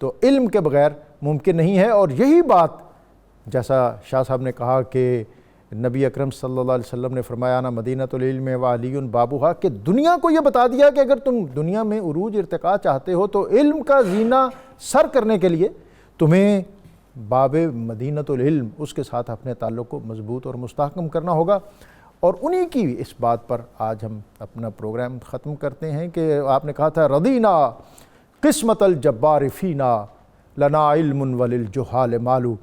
تو علم کے بغیر ممکن نہیں ہے. اور یہی بات جیسا شاہ صاحب نے کہا کہ نبی اکرم صلی اللہ علیہ وسلم نے فرمایا نا مدینۃ العلم و علی بابوہا، کہ دنیا کو یہ بتا دیا کہ اگر تم دنیا میں عروج ارتقاء چاہتے ہو تو علم کا زینہ سر کرنے کے لیے تمہیں باب مدینۃ العلم اس کے ساتھ اپنے تعلق کو مضبوط اور مستحکم کرنا ہوگا. اور انہی کی اس بات پر آج ہم اپنا پروگرام ختم کرتے ہیں کہ آپ نے کہا تھا رضینا قسمت الجبار فینا لنا علم وللجہال مالو،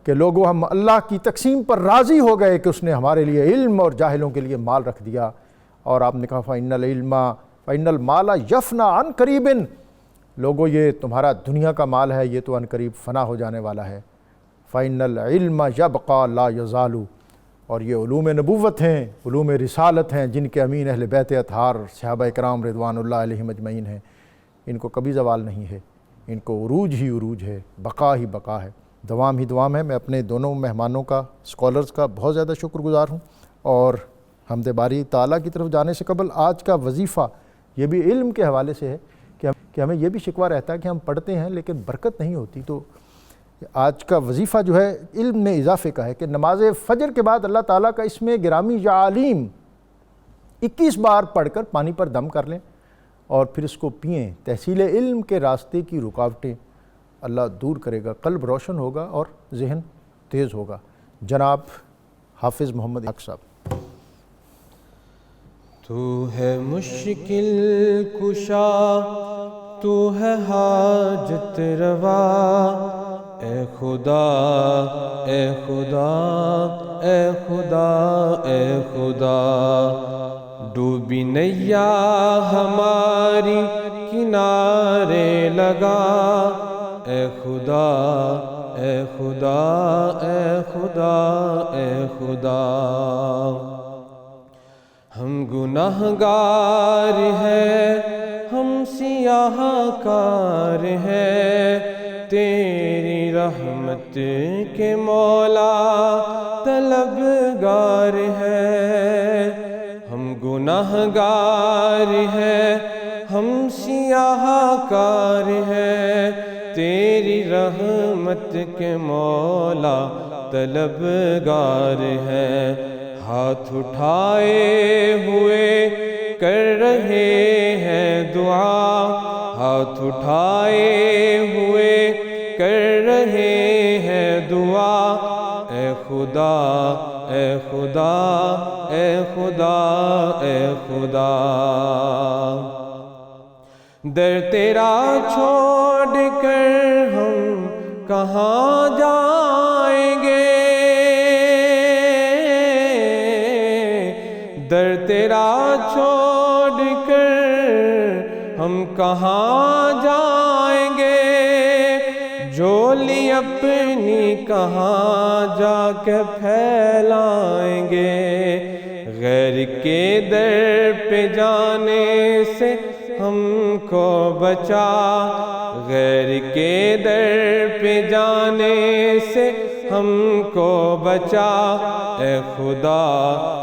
کہ لوگوں ہم اللہ کی تقسیم پر راضی ہو گئے کہ اس نے ہمارے لیے علم اور جاہلوں کے لیے مال رکھ دیا. اور آپ نے کہا فإن العلم فإن المال یفنی عن قریب، لوگوں یہ تمہارا دنیا کا مال ہے یہ تو عن قریب فنا ہو جانے والا ہے. فإن العلم یبقى لا یزال، اور یہ علوم نبوت ہیں، علوم رسالت ہیں جن کے امین اہل بیت اطہار صحابہ کرام رضوان اللہ علیہم اجمعین ہیں، ان کو کبھی زوال نہیں ہے، ان کو عروج ہی عروج ہے، بقا ہی بقا ہے، دوام ہی دوام ہے. میں اپنے دونوں مہمانوں کا، اسکالرز کا بہت زیادہ شکر گزار ہوں. اور حمد باری تعالیٰ کی طرف جانے سے قبل آج کا وظیفہ یہ بھی علم کے حوالے سے ہے کہ ہمیں یہ بھی شکوہ رہتا ہے کہ ہم پڑھتے ہیں لیکن برکت نہیں ہوتی. تو آج کا وظیفہ جو ہے علم میں اضافے کا ہے کہ نماز فجر کے بعد اللہ تعالیٰ کا اس میں گرامی یا علیم 21 بار پڑھ کر پانی پر دم کر لیں اور پھر اس کو پئیں. تحصیل علم کے راستے کی رکاوٹیں اللہ دور کرے گا، قلب روشن ہوگا اور ذہن تیز ہوگا. جناب حافظ محمد حق صاحب. تو ہے مشکل کشا، تو ہے حاجت روا، اے خدا اے خدا اے خدا اے خدا، ڈوبی نیا ہماری کنارے لگا، اے خدا اے خدا اے خدا اے خدا۔ ہم گنہگار ہیں، ہم سیاہ کار ہیں، تیری رحمت کے مولا طلبگار ہیں۔ ہم گنہگار ہیں، ہم سیاہ کار ہیں، تیری رحمت کے مولا طلبگار ہیں۔ ہاتھ اٹھائے ہوئے کر رہے ہیں دعا، ہاتھ اٹھائے ہوئے کر رہے ہیں دعا، اے خدا اے خدا اے خدا اے خدا۔ در تیرا چھوڑ کر ہم کہاں جائیں گے، در تیرا چھوڑ کر ہم کہاں جائیں گے، جھولی اپنی کہاں جا کے پھیلائیں گے، غیر کے در پہ جانے سے ہم کو بچا، غیر کے در پہ جانے سے ہم کو بچا، اے خدا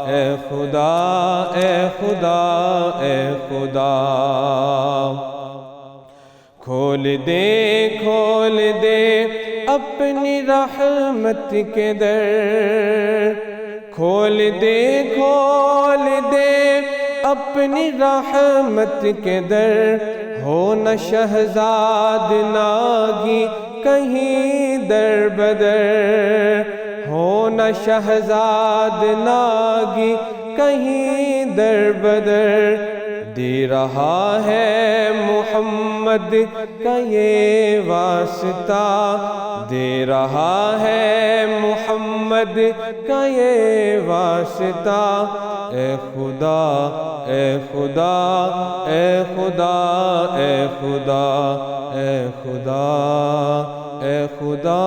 اے خدا اے خدا اے خدا۔ کھول دے اپنی رحمت کے در، کھول دے اپنی رحمت کے در، ہو نہ شہزاد ناگی کہیں در بدر، ہو نہ شہزاد ناگی کہیں در بدر، دے رہا ہے محمد کا یہ واسطہ، دے رہا ہے محمد کا یہ واسطہ، اے خدا اے خدا اے خدا اے خدا اے خدا اے خدا